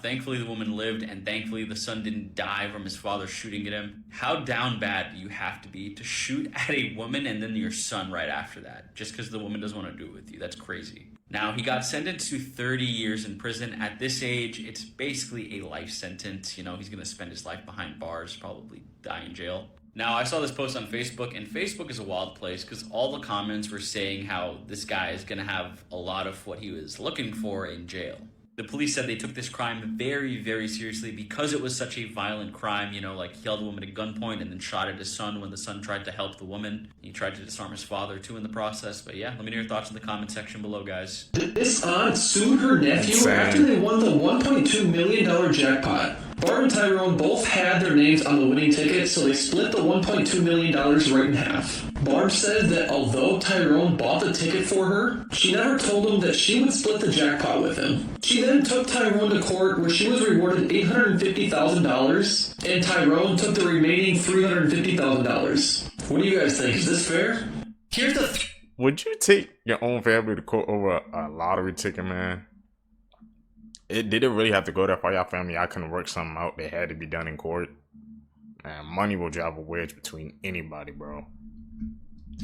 Thankfully, the woman lived, and thankfully, the son didn't die from his father shooting at him. How down bad do you have to be to shoot at a woman and then your son right after that, just because the woman doesn't want to do it with you? That's crazy. Now, he got sentenced to 30 years in prison. At this age, it's basically a life sentence. You know, he's going to spend his life behind bars, probably die in jail. Now, I saw this post on Facebook, and Facebook is a wild place because all the comments were saying how this guy is going to have a lot of what he was looking for in jail. The police said they took this crime very, very seriously because it was such a violent crime. You know, like he held a woman at gunpoint and then shot at his son when the son tried to help the woman. He tried to disarm his father too in the process. But yeah, let me know your thoughts in the comment section below, guys. This aunt sued her nephew after they won the $1.2 million jackpot. Barb and Tyrone both had their names on the winning ticket, so they split the $1.2 million right in half. Barb said that although Tyrone bought the ticket for her, she never told him that she would split the jackpot with him. She then took Tyrone to court where she was rewarded $850,000, and Tyrone took the remaining $350,000. What do you guys think? Is this fair? Here's the Would you take your own family to court over a lottery ticket, man? Did it really have to go there for your family? I couldn't work something out that had to be done in court. Man, money will drive a wedge between anybody, bro.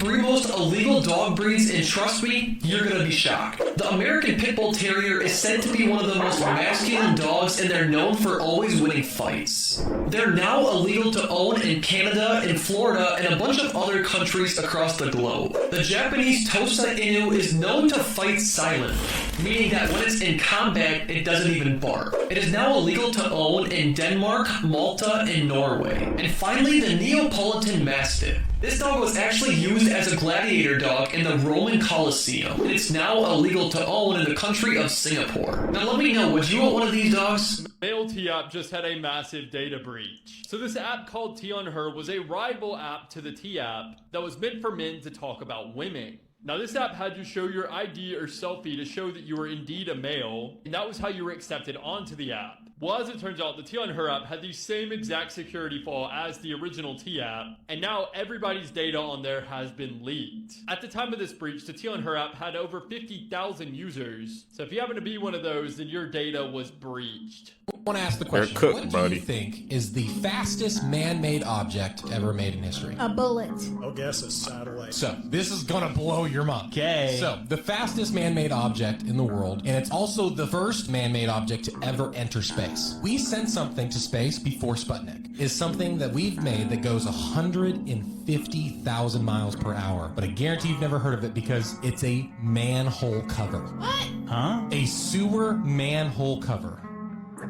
3 most illegal dog breeds, and trust me, you're gonna be shocked. The American Pit Bull Terrier is said to be one of the most masculine dogs, and they're known for always winning fights. They're now illegal to own in Canada, in Florida, and a bunch of other countries across the globe. The Japanese Tosa Inu is known to fight silently, meaning that when it's in combat, it doesn't even bark. It is now illegal to own in Denmark, Malta, and Norway. And finally, the Neapolitan Mastiff. This dog was actually used as a gladiator dog in the Roman Colosseum, and it's now illegal to own in the country of Singapore. Now let me know, would you want one of these dogs? Male T-App just had a massive data breach. So this app called T on Her was a rival app to the T-App that was meant for men to talk about women. Now this app had you show your ID or selfie to show that you were indeed a male, and that was how you were accepted onto the app. Well, as it turns out, the T on Her app had the same exact security flaw as the original T app, and now everybody's data on there has been leaked. At the time of this breach, the T on Her app had over 50,000 users, so if you happen to be one of those, then your data was breached. I want to ask the question, what do you think is the fastest man-made object ever made in history? A bullet. I'll guess a satellite. So, this is gonna blow your mind. Okay. So, the fastest man-made object in the world, and it's also the first man-made object to ever enter space. We sent something to space before Sputnik. Is something that we've made that goes 150,000 miles per hour. But I guarantee you've never heard of it because it's a manhole cover. What? Huh? A sewer manhole cover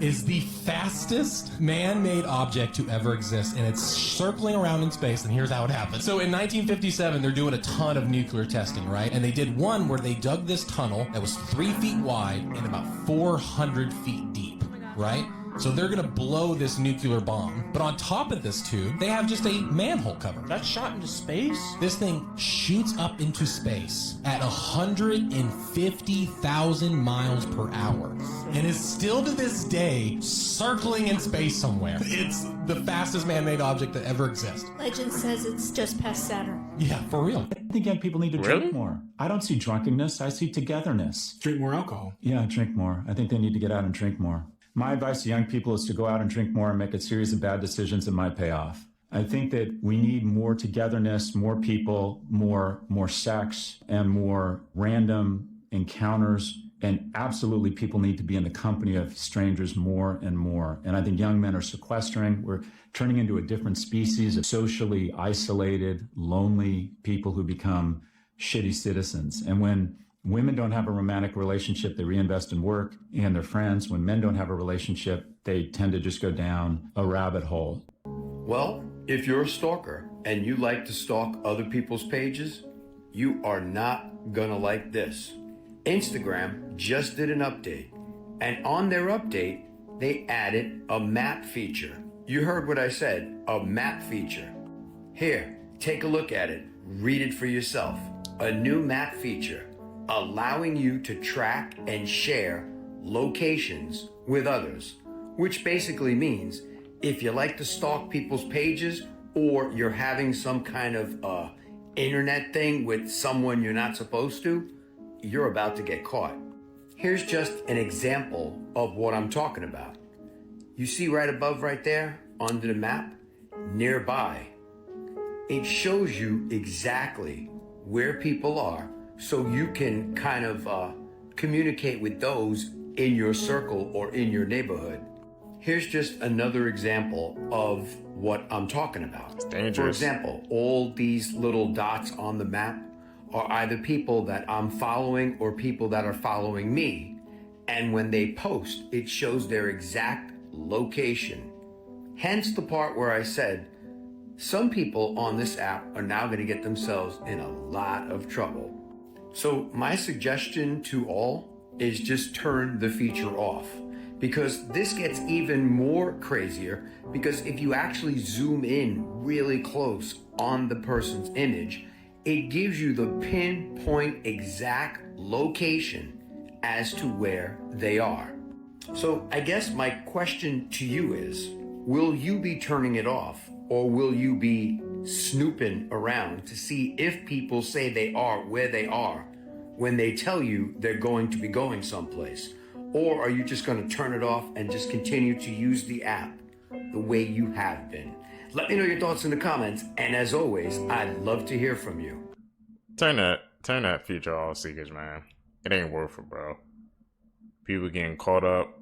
is the fastest man-made object to ever exist, and it's circling around in space, and here's how it happened. So in 1957, they're doing a ton of nuclear testing, right? And they did one where they dug this tunnel that was 3 feet wide and about 400 feet deep, right? So they're gonna blow this nuclear bomb. But on top of this tube, they have just a manhole cover. That's shot into space? This thing shoots up into space at 150,000 miles per hour. And is still to this day circling in space somewhere. It's the fastest man-made object that ever exists. Legend says it's just past Saturn. Yeah, for real. I think young people need to drink more. I don't see drunkenness, I see togetherness. Drink more alcohol. Yeah, drink more. I think they need to get out and drink more. My advice to young people is to go out and drink more and make a series of bad decisions that might pay off. I think that we need more togetherness, more people, more sex, and more random encounters. And absolutely, people need to be in the company of strangers more and more. And I think young men are sequestering. We're turning into a different species of socially isolated, lonely people who become shitty citizens. And when Women don't have a romantic relationship, they reinvest in work and their friends. When men don't have a relationship, they tend to just go down a rabbit hole. Well, if you're a stalker and you like to stalk other people's pages, you are not gonna like this. Instagram just did an update, and on their update, they added a map feature. You heard what I said, a map feature. Here, take a look at it, read it for yourself. A new map feature allowing you to track and share locations with others, which basically means if you like to stalk people's pages or you're having some kind of internet thing with someone you're not supposed to, you're about to get caught. Here's just an example of what I'm talking about. You see right above right there under the map, nearby. It shows you exactly where people are so you can kind of communicate with those in your circle or in your neighborhood. Here's just another example of what I'm talking about. It's dangerous. For example, all these little dots on the map are either people that I'm following or people that are following me. And when they post, it shows their exact location. Hence the part where I said, some people on this app are now going to get themselves in a lot of trouble. So my suggestion to all is just turn the feature off, because this gets even more crazier, because if you actually zoom in really close on the person's image, it gives you the pinpoint exact location as to where they are. So I guess my question to you is, will you be turning it off, or will you be snooping around to see if people say they are where they are when they tell you they're going to be going someplace? Or are you just going to turn it off and just continue to use the app the way you have been? Let me know your thoughts in the comments, and as always, I'd love to hear from you. Turn that feature off, Seekers, man. It ain't worth it, bro. People getting caught up.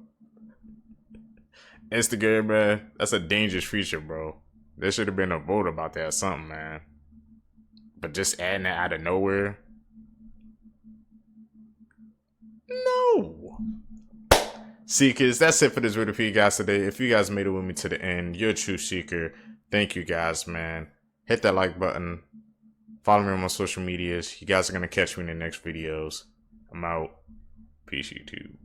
Instagram, man, that's a dangerous feature, bro. There should have been a vote about that or something, man. But just adding it out of nowhere? No. Seekers, that's it for this video for you guys today. If you guys made it with me to the end, you're a true seeker. Thank you guys, man. Hit that like button. Follow me on my social medias. You guys are going to catch me in the next videos. I'm out. Peace, YouTube.